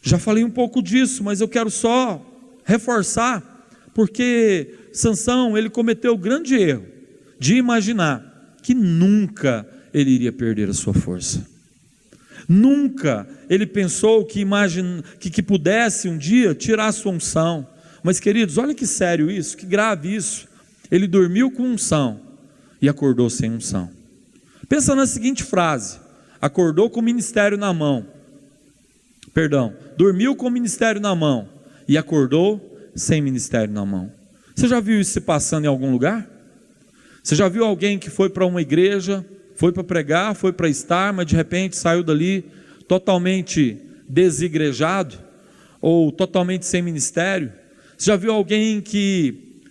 Já falei um pouco disso, mas eu quero só reforçar, porque Sansão, ele cometeu o grande erro de imaginar que nunca ele iria perder a sua força. Nunca ele pensou que pudesse um dia tirar a sua unção. Mas, queridos, olha que sério isso, que grave isso. Ele dormiu com unção e acordou sem unção. Pensa na seguinte frase: acordou com o ministério na mão. Dormiu com o ministério na mão e acordou sem ministério na mão. Você já viu isso se passando em algum lugar? Você já viu alguém que foi para uma igreja, foi para pregar, foi para estar, mas de repente saiu dali totalmente desigrejado ou totalmente sem ministério? Você já viu alguém que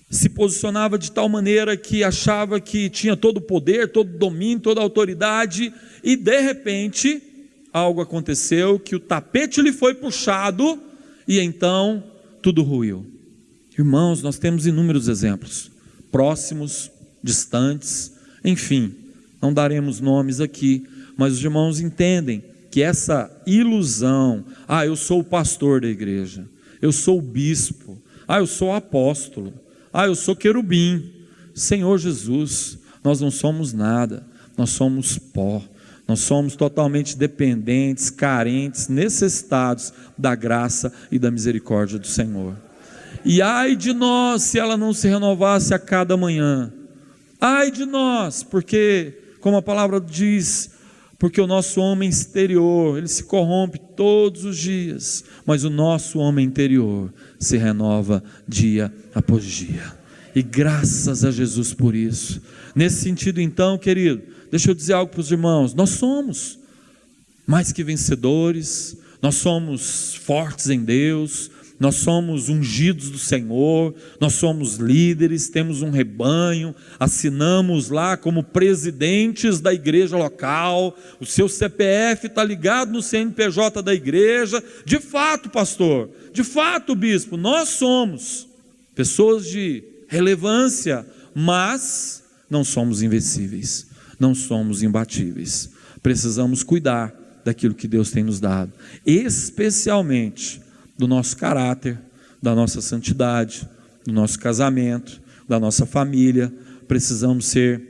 se posicionava de tal maneira que achava que tinha todo o poder, todo o domínio, toda a autoridade, e de repente algo aconteceu, que o tapete lhe foi puxado e então tudo ruiu? Irmãos, nós temos inúmeros exemplos, próximos, distantes, enfim, não daremos nomes aqui, mas os irmãos entendem que essa ilusão, eu sou o pastor da igreja, eu sou o bispo, eu sou o apóstolo, eu sou querubim. Senhor Jesus, nós não somos nada, nós somos pó, nós somos totalmente dependentes, carentes, necessitados da graça e da misericórdia do Senhor. E ai de nós se ela não se renovasse a cada manhã. Ai de nós, porque, como a palavra diz, porque o nosso homem exterior, ele se corrompe todos os dias, mas o nosso homem interior se renova dia após dia. E graças a Jesus por isso. Nesse sentido então, querido, deixa eu dizer algo para os irmãos: nós somos mais que vencedores, nós somos fortes em Deus, nós somos ungidos do Senhor, nós somos líderes, temos um rebanho, assinamos lá como presidentes da igreja local, o seu CPF está ligado no CNPJ da igreja. De fato, pastor, de fato, bispo, nós somos pessoas de relevância, mas não somos invencíveis, não somos imbatíveis. Precisamos cuidar daquilo que Deus tem nos dado, especialmente do nosso caráter, da nossa santidade, do nosso casamento, da nossa família. Precisamos ser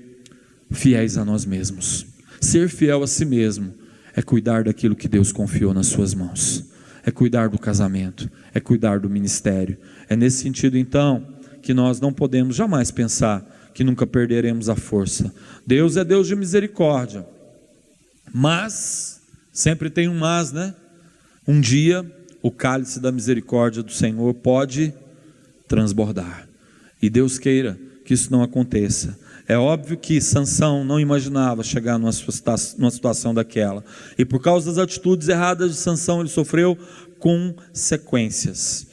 fiéis a nós mesmos. Ser fiel a si mesmo é cuidar daquilo que Deus confiou nas suas mãos, é cuidar do casamento, é cuidar do ministério. É nesse sentido então que nós não podemos jamais pensar que nunca perderemos a força. Deus é Deus de misericórdia, mas, sempre tem um mas, né? Um dia o cálice da misericórdia do Senhor pode transbordar, e Deus queira que isso não aconteça. É óbvio que Sansão não imaginava chegar numa situação daquela, e por causa das atitudes erradas de Sansão, ele sofreu consequências.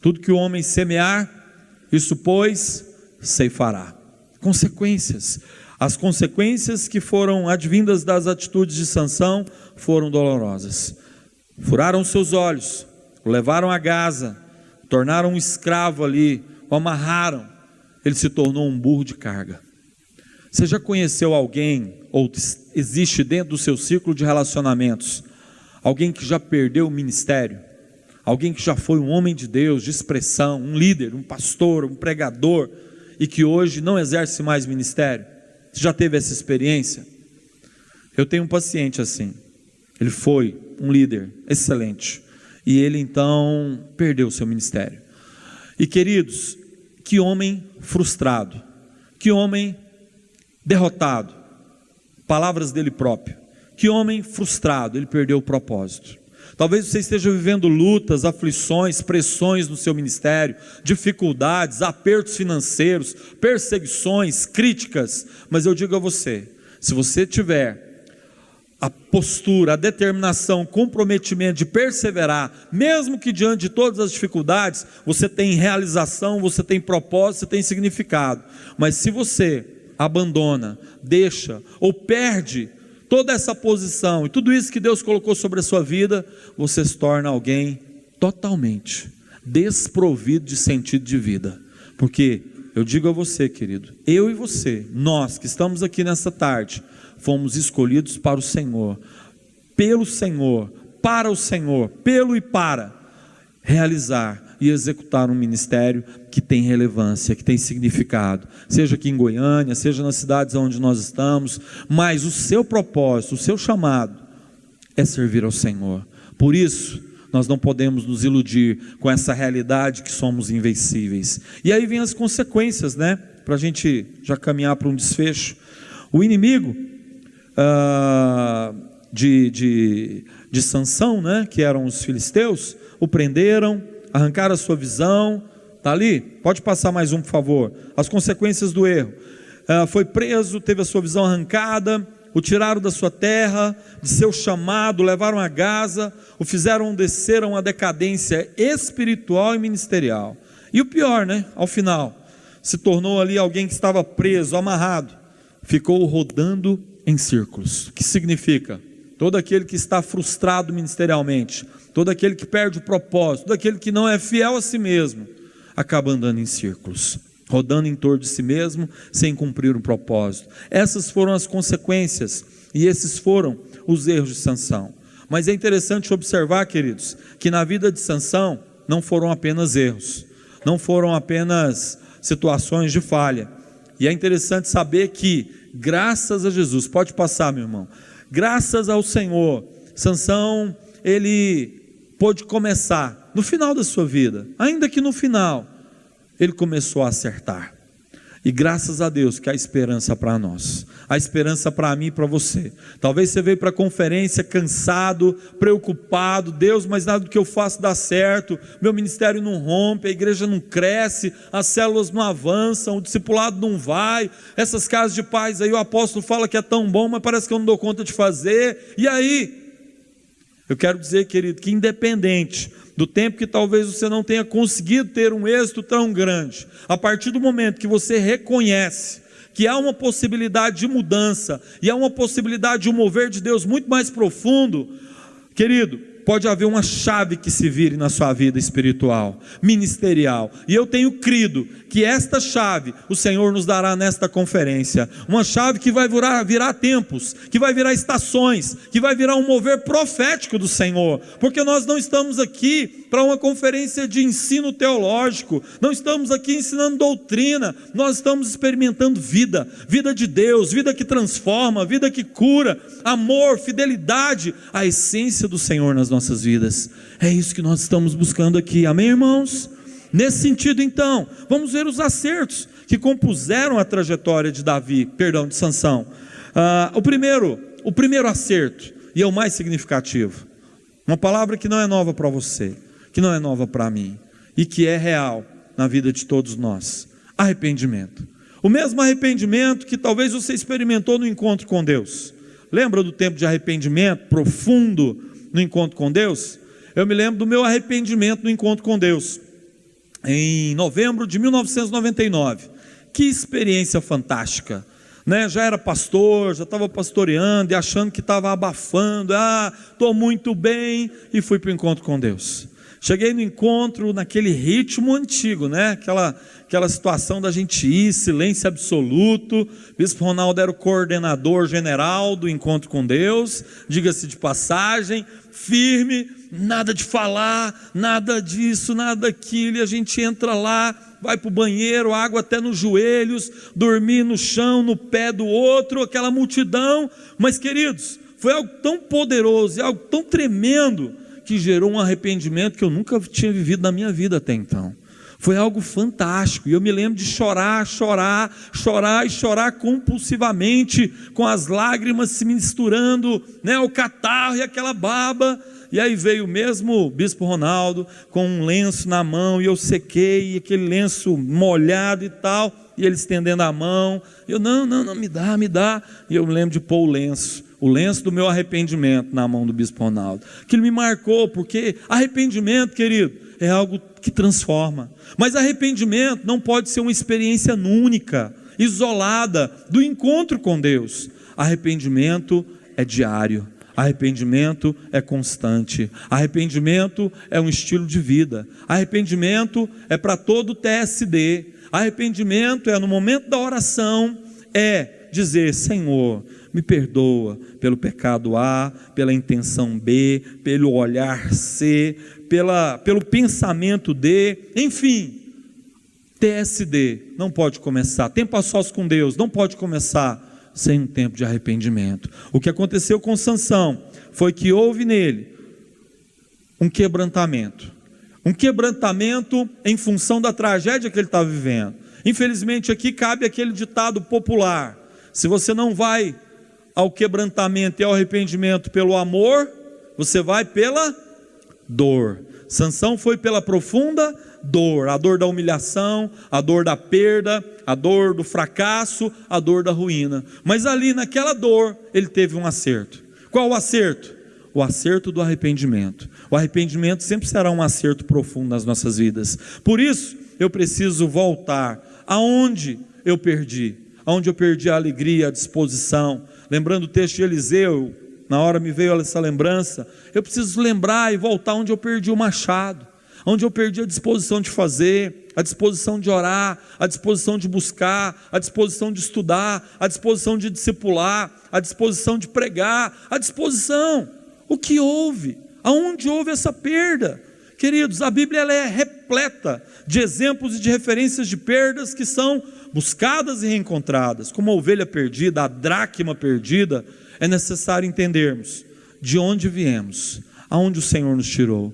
Tudo que o homem semear, isso pois ceifará. Consequências. As consequências que foram advindas das atitudes de Sansão foram dolorosas. Furaram seus olhos, o levaram a Gaza, o tornaram um escravo ali, o amarraram, ele se tornou um burro de carga. Você já conheceu alguém, ou existe dentro do seu ciclo de relacionamentos, alguém que já perdeu o ministério? Alguém que já foi um homem de Deus, de expressão, um líder, um pastor, um pregador, e que hoje não exerce mais ministério? Você já teve essa experiência? Eu tenho um paciente assim, ele foi um líder excelente, e ele então perdeu o seu ministério. E queridos, que homem frustrado, que homem derrotado, palavras dele próprio, que homem frustrado, ele perdeu o propósito. Talvez você esteja vivendo lutas, aflições, pressões no seu ministério, dificuldades, apertos financeiros, perseguições, críticas, mas eu digo a você, se você tiver a postura, a determinação, o comprometimento de perseverar, mesmo que diante de todas as dificuldades, você tem realização, você tem propósito, você tem significado. Mas se você abandona, deixa ou perde toda essa posição e tudo isso que Deus colocou sobre a sua vida, você se torna alguém totalmente desprovido de sentido de vida. Porque eu digo a você, querido, eu e você, nós que estamos aqui nessa tarde, fomos escolhidos para o Senhor, pelo Senhor, para o Senhor, pelo e para realizar e executar um ministério que tem relevância, que tem significado, seja aqui em Goiânia, seja nas cidades onde nós estamos, mas o seu propósito, o seu chamado é servir ao Senhor. Por isso, nós não podemos nos iludir com essa realidade que somos invencíveis. E aí vem as consequências, né? Para a gente já caminhar para um desfecho. O inimigo de Sansão, né, que eram os filisteus, o prenderam, arrancaram a sua visão. Está ali? Pode passar mais um, por favor. As consequências do erro. Foi preso, teve a sua visão arrancada, o tiraram da sua terra, de seu chamado, levaram a Gaza, o fizeram descer a uma decadência espiritual e ministerial. E o pior, né? Ao final, se tornou ali alguém que estava preso, amarrado, ficou rodando em círculos. O que significa? Todo aquele que está frustrado ministerialmente, todo aquele que perde o propósito, todo aquele que não é fiel a si mesmo, acaba andando em círculos, rodando em torno de si mesmo, sem cumprir o propósito. Essas foram as consequências, e esses foram os erros de Sansão. Mas é interessante observar, queridos, que na vida de Sansão, não foram apenas erros, não foram apenas situações de falha, e é interessante saber que, graças a Jesus, pode passar, meu irmão, graças ao Senhor, Sansão, ele pôde começar, no final da sua vida, ainda que no final, ele começou a acertar, e graças a Deus que há esperança para nós, há esperança para mim e para você. Talvez você veio para a conferência cansado, preocupado, Deus, mas nada do que eu faço dá certo, meu ministério não rompe, a igreja não cresce, as células não avançam, o discipulado não vai, essas casas de paz aí o apóstolo fala que é tão bom, mas parece que eu não dou conta de fazer, e aí? Eu quero dizer, querido, que independente do tempo que talvez você não tenha conseguido ter um êxito tão grande, a partir do momento que você reconhece que há uma possibilidade de mudança, e há uma possibilidade de um mover de Deus muito mais profundo, querido, pode haver uma chave que se vire na sua vida espiritual, ministerial, e eu tenho crido que esta chave o Senhor nos dará nesta conferência, uma chave que vai virar tempos, que vai virar estações, que vai virar um mover profético do Senhor, porque nós não estamos aqui para uma conferência de ensino teológico, não estamos aqui ensinando doutrina, nós estamos experimentando vida de Deus, vida que transforma, vida que cura, amor, fidelidade, a essência do Senhor nas nossas vidas. É isso que nós estamos buscando aqui, amém, irmãos? Nesse sentido, então, vamos ver os acertos que compuseram a trajetória de de Sansão. O primeiro acerto, e é o mais significativo, uma palavra que não é nova para você, que não é nova para mim, e que é real na vida de todos nós: arrependimento. O mesmo arrependimento que talvez você experimentou no encontro com Deus. Lembra do tempo de arrependimento profundo no encontro com Deus? Eu me lembro do meu arrependimento no encontro com Deus, em novembro de 1999. Que experiência fantástica, né? Já era pastor, já estava pastoreando e achando que estava abafando, estou muito bem, e fui para o encontro com Deus. Cheguei no encontro naquele ritmo antigo, né? Aquela situação da gente ir, silêncio absoluto. O bispo Ronaldo era o coordenador general do encontro com Deus, diga-se de passagem, firme, nada de falar, nada disso, nada daquilo, e a gente entra lá, vai para o banheiro, água até nos joelhos, dormir no chão, no pé do outro, aquela multidão. Mas, queridos, foi algo tão poderoso e algo tão tremendo, que gerou um arrependimento que eu nunca tinha vivido na minha vida até então. Foi algo fantástico, e eu me lembro de chorar compulsivamente, com as lágrimas se misturando, né, o catarro e aquela baba. E aí veio o mesmo bispo Ronaldo com um lenço na mão, e eu sequei, e aquele lenço molhado e tal, e ele estendendo a mão, eu não, me dá, e eu me lembro de pôr o lenço do meu arrependimento na mão do bispo Ronaldo. Aquilo me marcou, porque arrependimento, querido, é algo que transforma. Mas arrependimento não pode ser uma experiência única, isolada do encontro com Deus. Arrependimento é diário, arrependimento é constante, arrependimento é um estilo de vida, arrependimento é para todo o TSD, arrependimento é no momento da oração, é dizer: Senhor, me perdoa pelo pecado A, pela intenção B, pelo olhar C, pelo pensamento D, enfim. TSD não pode começar, tempo a sós com Deus não pode começar sem um tempo de arrependimento. O que aconteceu com Sansão foi que houve nele um quebrantamento em função da tragédia que ele estava vivendo. Infelizmente aqui cabe aquele ditado popular: se você não vai ao quebrantamento e ao arrependimento pelo amor, você vai pela dor. Sansão foi pela profunda dor, a dor da humilhação, a dor da perda, a dor do fracasso, a dor da ruína. Mas ali naquela dor ele teve um acerto. Qual o acerto? O acerto do arrependimento. O arrependimento sempre será um acerto profundo nas nossas vidas. Por isso eu preciso voltar aonde eu perdi a alegria, a disposição. Lembrando o texto de Eliseu, na hora me veio essa lembrança. Eu preciso lembrar e voltar onde eu perdi o machado, onde eu perdi a disposição de fazer, a disposição de orar, a disposição de buscar, a disposição de estudar, a disposição de discipular, a disposição de pregar, a disposição. O que houve? Aonde houve essa perda? Queridos, a Bíblia ela é repleta de exemplos e de referências de perdas que são buscadas e reencontradas. Como a ovelha perdida, a dracma perdida, é necessário entendermos de onde viemos, aonde o Senhor nos tirou,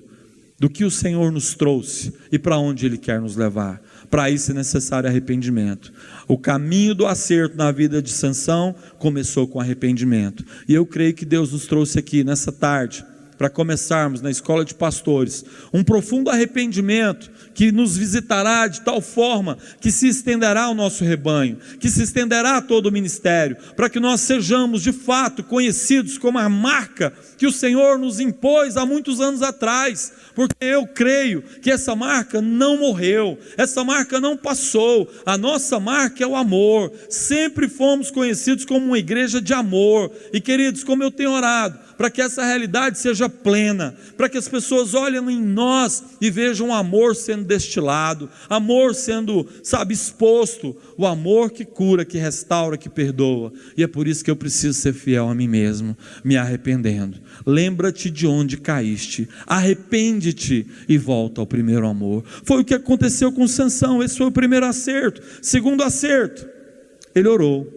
do que o Senhor nos trouxe e para onde Ele quer nos levar. Para isso é necessário arrependimento. O caminho do acerto na vida de Sansão começou com arrependimento, e eu creio que Deus nos trouxe aqui nessa tarde para começarmos na escola de pastores um profundo arrependimento que nos visitará de tal forma que se estenderá ao nosso rebanho, que se estenderá a todo o ministério, para que nós sejamos de fato conhecidos como a marca que o Senhor nos impôs há muitos anos atrás, porque eu creio que essa marca não morreu, essa marca não passou. A nossa marca é o amor. Sempre fomos conhecidos como uma igreja de amor, e queridos, como eu tenho orado para que essa realidade seja plena, para que as pessoas olhem em nós e vejam o amor sendo destilado, amor sendo, exposto, o amor que cura, que restaura, que perdoa. E é por isso que eu preciso ser fiel a mim mesmo, me arrependendo. Lembra-te de onde caíste, arrepende-te e volta ao primeiro amor. Foi o que aconteceu com Sansão. Esse foi o primeiro acerto. Segundo acerto, ele orou.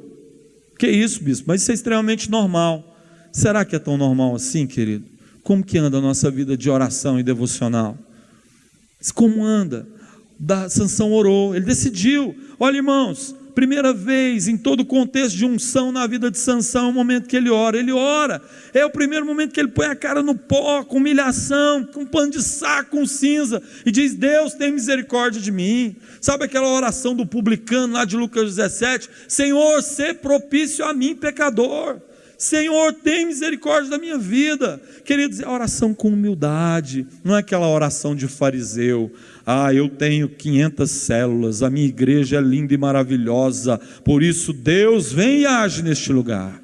Que isso, bispo? Mas isso é extremamente normal. Será que é tão normal assim, querido? Como que anda a nossa vida de oração e devocional? Como anda? Sansão orou, ele decidiu. Olha, irmãos, primeira vez em todo o contexto de unção na vida de Sansão, é o momento que ele ora, é o primeiro momento que ele põe a cara no pó, com humilhação, com pano de saco, com cinza, e diz: Deus, tem misericórdia de mim. Sabe aquela oração do publicano lá de Lucas 17? Senhor, sê propício a mim, pecador. Senhor, tem misericórdia da minha vida. Queridos, é oração com humildade, não é aquela oração de fariseu. Eu tenho 500 células, a minha igreja é linda e maravilhosa, por isso Deus vem e age neste lugar.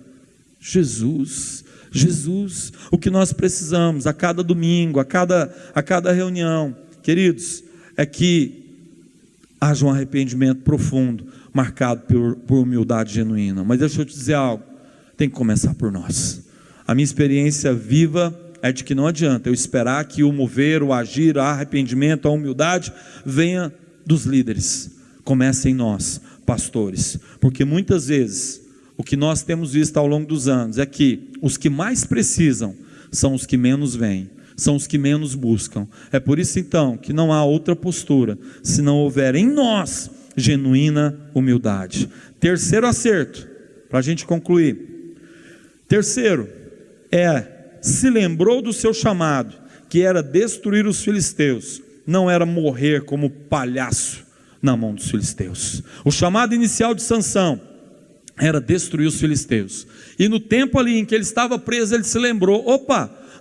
Jesus, o que nós precisamos a cada domingo, a cada reunião, queridos, é que haja um arrependimento profundo, marcado por humildade genuína. Mas deixa eu te dizer algo, tem que começar por nós. A minha experiência viva é de que não adianta eu esperar que o mover, o agir, o arrependimento, a humildade venha dos líderes. Comece em nós, pastores, porque muitas vezes o que nós temos visto ao longo dos anos é que os que mais precisam são os que menos vêm, são os que menos buscam. É por isso então que não há outra postura se não houver em nós genuína humildade. Terceiro acerto, para a gente concluir. Terceiro, se lembrou do seu chamado, que era destruir os filisteus, não era morrer como palhaço na mão dos filisteus. O chamado inicial de Sansão era destruir os filisteus, e no tempo ali em que ele estava preso, ele se lembrou: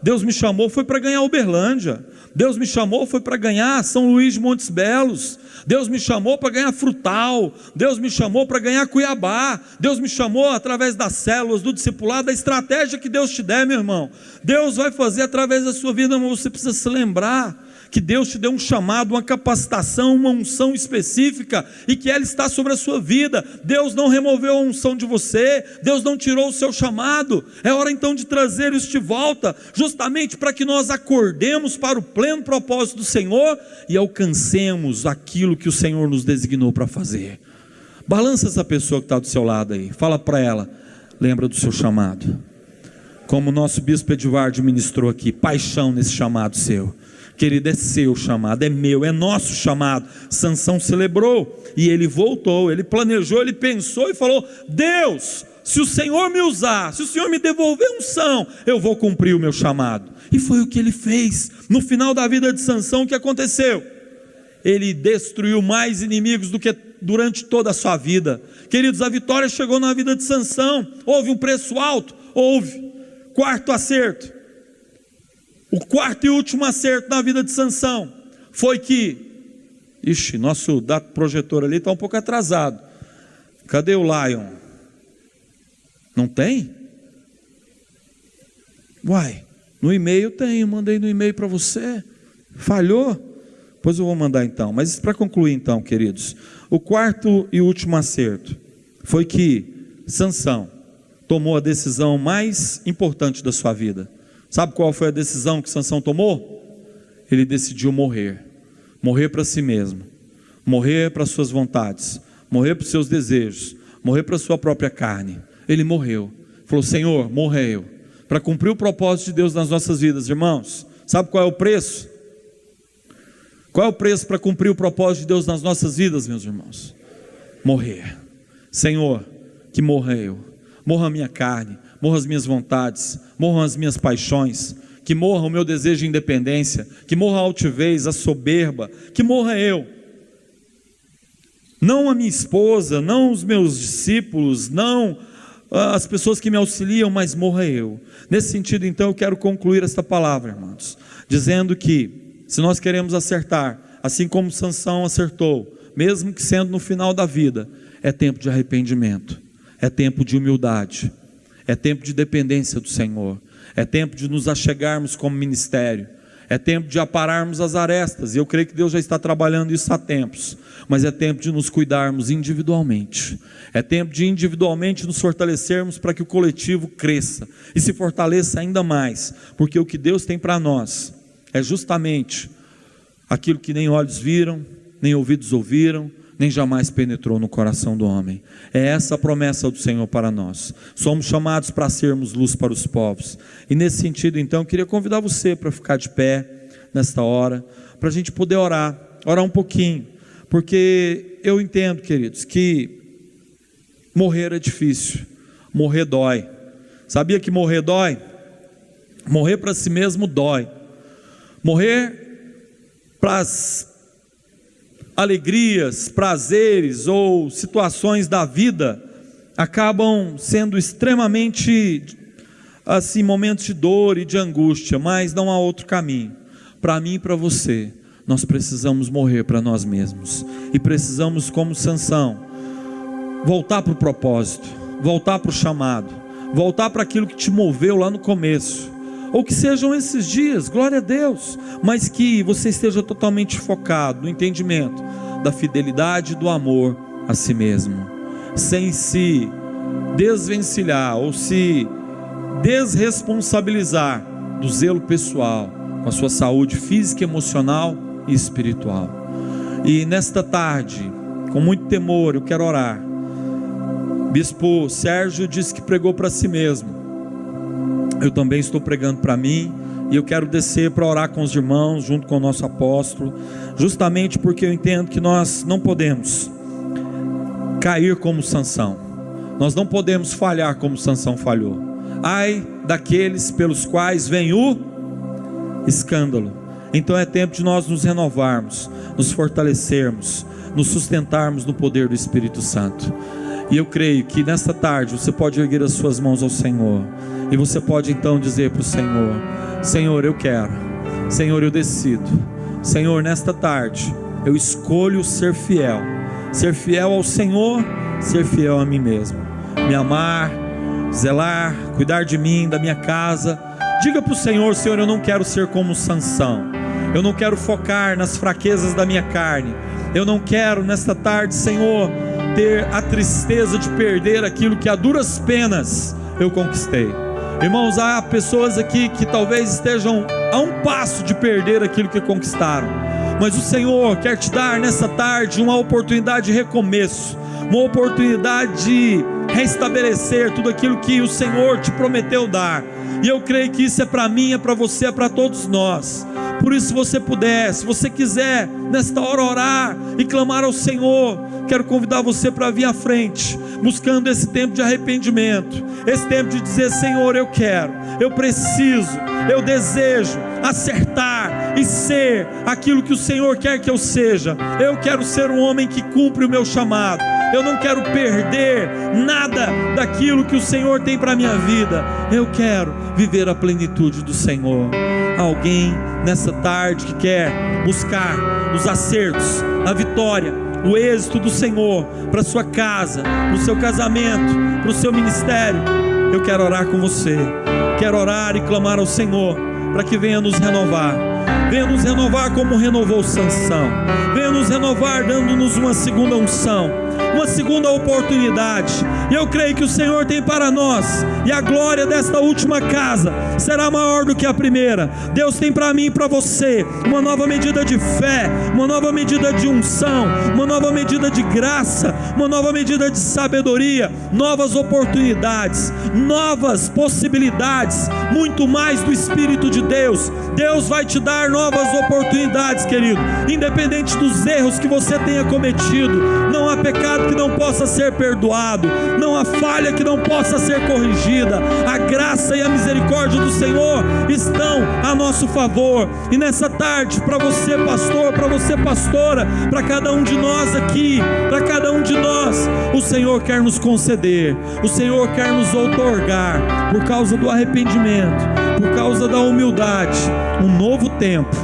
Deus me chamou foi para ganhar Uberlândia, Deus me chamou foi para ganhar São Luís de Montes Belos, Deus me chamou para ganhar Frutal, Deus me chamou para ganhar Cuiabá, Deus me chamou através das células, do discipulado, da estratégia que Deus te der, meu irmão. Deus vai fazer através da sua vida, mas você precisa se lembrar que Deus te deu um chamado, uma capacitação, uma unção específica, e que ela está sobre a sua vida. Deus não removeu a unção de você, Deus não tirou o seu chamado. É hora então de trazer isso de volta, justamente para que nós acordemos para o pleno propósito do Senhor e alcancemos aquilo que o Senhor nos designou para fazer. Balança essa pessoa que está do seu lado aí, fala para ela: lembra do seu chamado. Como o nosso bispo Edivardo ministrou aqui, paixão nesse chamado seu. Querido, é seu chamado, é meu, é nosso chamado. Sansão celebrou e ele voltou, ele planejou, ele pensou e falou: Deus, se o Senhor me usar, se o Senhor me devolver unção, eu vou cumprir o meu chamado. E foi o que ele fez. No final da vida de Sansão, o que aconteceu? Ele destruiu mais inimigos do que durante toda a sua vida. Queridos, a vitória chegou na vida de Sansão. Houve um preço alto? Houve. Quarto acerto. O quarto e último acerto na vida de Sansão foi que, nosso dado projetor ali está um pouco atrasado. Cadê o Lion? Não tem? No e-mail tem, eu mandei no e-mail para você. Falhou? Pois eu vou mandar então. Mas para concluir então, queridos, o quarto e último acerto foi que Sansão tomou a decisão mais importante da sua vida. Sabe qual foi a decisão que Sansão tomou? Ele decidiu morrer para si mesmo, morrer para suas vontades, morrer para os seus desejos, morrer para a sua própria carne. Ele morreu, falou: Senhor, morreu, para cumprir o propósito de Deus nas nossas vidas. Irmãos, sabe qual é o preço? Qual é o preço para cumprir o propósito de Deus nas nossas vidas, meus irmãos? Morrer. Senhor, que morra eu, morra a minha carne, morram as minhas vontades, morram as minhas paixões, que morra o meu desejo de independência, que morra a altivez, a soberba, que morra eu. Não a minha esposa, não os meus discípulos, não as pessoas que me auxiliam, mas morra eu. Nesse sentido, então, eu quero concluir esta palavra, irmãos, dizendo que, se nós queremos acertar, assim como Sansão acertou, mesmo que sendo no final da vida, é tempo de arrependimento, é tempo de humildade, é tempo de dependência do Senhor, é tempo de nos achegarmos como ministério, é tempo de apararmos as arestas, e eu creio que Deus já está trabalhando isso há tempos, mas é tempo de nos cuidarmos individualmente, é tempo de individualmente nos fortalecermos para que o coletivo cresça e se fortaleça ainda mais, porque o que Deus tem para nós é justamente aquilo que nem olhos viram, nem ouvidos ouviram, nem jamais penetrou no coração do homem. É essa a promessa do Senhor para nós. Somos chamados para sermos luz para os povos. E nesse sentido, então, eu queria convidar você para ficar de pé nesta hora, para a gente poder orar um pouquinho, porque eu entendo, queridos, que morrer é difícil, morrer dói. Sabia que morrer dói? Morrer para si mesmo dói. Morrer para as alegrias, prazeres ou situações da vida acabam sendo extremamente assim, momentos de dor e de angústia, mas não há outro caminho. Para mim e para você, nós precisamos morrer para nós mesmos, e precisamos, como Sansão, voltar para o propósito, voltar para o chamado, voltar para aquilo que te moveu lá no começo, ou que sejam esses dias, glória a Deus, mas que você esteja totalmente focado no entendimento da fidelidade e do amor a si mesmo, sem se desvencilhar ou se desresponsabilizar do zelo pessoal com a sua saúde física, emocional e espiritual. E nesta tarde, com muito temor, eu quero orar. Bispo Sérgio disse que pregou para si mesmo. Eu também estou pregando para mim, e eu quero descer para orar com os irmãos, junto com o nosso apóstolo, justamente porque eu entendo que nós não podemos cair como Sansão, nós não podemos falhar como Sansão falhou. Ai daqueles pelos quais vem o escândalo. Então é tempo de nós nos renovarmos, nos fortalecermos, nos sustentarmos no poder do Espírito Santo. E eu creio que nesta tarde você pode erguer as suas mãos ao Senhor, e você pode então dizer para o Senhor: Senhor, eu quero, Senhor, eu decido, Senhor, nesta tarde eu escolho ser fiel ao Senhor, ser fiel a mim mesmo, me amar, zelar, cuidar de mim, da minha casa. Diga para o Senhor: Senhor, eu não quero ser como Sansão, eu não quero focar nas fraquezas da minha carne, eu não quero nesta tarde, Senhor, ter a tristeza de perder aquilo que a duras penas eu conquistei. Irmãos, há pessoas aqui que talvez estejam a um passo de perder aquilo que conquistaram, mas o Senhor quer te dar nessa tarde uma oportunidade de recomeço, uma oportunidade de restabelecer tudo aquilo que o Senhor te prometeu dar. E eu creio que isso é para mim, é para você, é para todos nós. Por isso, se você puder, se você quiser nesta hora orar e clamar ao Senhor, quero convidar você para vir à frente, buscando esse tempo de arrependimento, esse tempo de dizer: Senhor, eu quero, eu preciso, eu desejo acertar e ser aquilo que o Senhor quer que eu seja. Eu quero ser um homem que cumpre o meu chamado, eu não quero perder nada daquilo que o Senhor tem para a minha vida, eu quero viver a plenitude do Senhor. Alguém nessa tarde que quer buscar os acertos, a vitória, o êxito do Senhor para a sua casa, para o seu casamento, para o seu ministério, eu quero orar com você, quero orar e clamar ao Senhor para que venha nos renovar como renovou Sansão, venha nos renovar dando-nos uma segunda unção, uma segunda oportunidade. E eu creio que o Senhor tem para nós, e a glória desta última casa será maior do que a primeira. Deus tem para mim e para você uma nova medida de fé, uma nova medida de unção, uma nova medida de graça, uma nova medida de sabedoria, novas oportunidades, novas possibilidades, muito mais do Espírito de Deus. Deus vai te dar novas oportunidades, querido, independente dos erros que você tenha cometido. Não há pecado que não possa ser perdoado, não há falha que não possa ser corrigida. A graça e a misericórdia do Senhor estão a nosso favor. E nessa tarde, para você pastor, para você pastora, para cada um de nós aqui, para cada um de nós, o Senhor quer nos conceder, o Senhor quer nos outorgar, por causa do arrependimento, por causa da humildade, um novo tempo,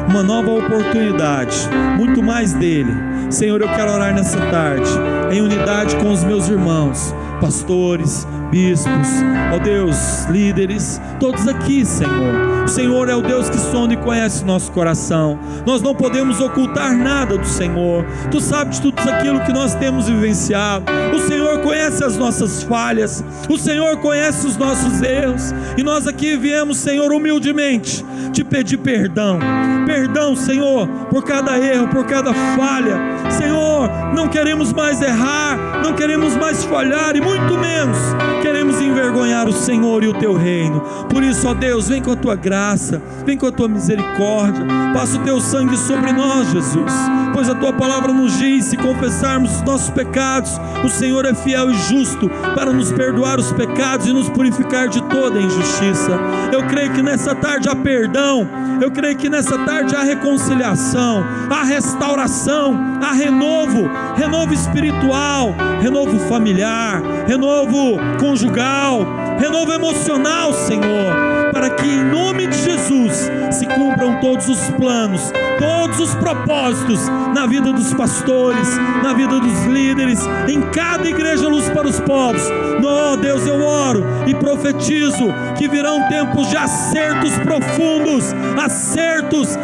uma nova oportunidade, muito mais dele. Senhor, eu quero orar nessa tarde em unidade com os meus irmãos, pastores, bispos, ó Deus, líderes, todos aqui, Senhor. O Senhor é o Deus que sonda e conhece o nosso coração. Nós não podemos ocultar nada do Senhor. Tu sabes de tudo aquilo que nós temos vivenciado. O Senhor conhece as nossas falhas, o Senhor conhece os nossos erros, e nós aqui viemos, Senhor, humildemente te pedir perdão, perdão, Senhor, por cada erro, por cada falha. Senhor, não queremos mais errar, não queremos mais falhar, e muito menos queremos envergonhar o Senhor e o Teu reino. Por isso, ó Deus, vem com a Tua graça, vem com a Tua misericórdia, passa o Teu sangue sobre nós, Jesus, pois a Tua palavra nos diz: se confessarmos os nossos pecados, o Senhor é fiel e justo para nos perdoar os pecados e nos purificar de toda injustiça. Eu creio que nessa tarde há perdão, eu creio que nessa tarde há reconciliação, há restauração, há renovo espiritual, renovo familiar, renovo conjugal, renovo emocional, Senhor, para que em nome de Jesus se cumpram todos os planos, todos os propósitos na vida dos pastores, na vida dos líderes, em cada igreja Luz para os Povos. Oh Deus, eu oro e profetizo que virão tempos de acertos profundos,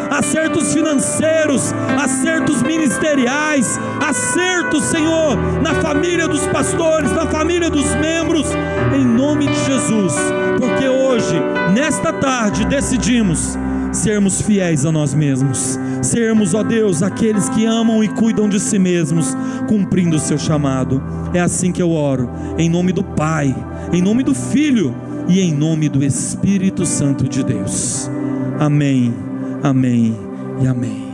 acertos financeiros, acertos ministeriais, acertos, Senhor, na família dos pastores, na família dos membros, em nome de Jesus, porque hoje, nesta tarde, decidimos sermos fiéis a nós mesmos, sermos, ó Deus, aqueles que amam e cuidam de si mesmos, cumprindo o seu chamado. É assim que eu oro, em nome do Pai, em nome do Filho e em nome do Espírito Santo de Deus. Amém, amém e amém.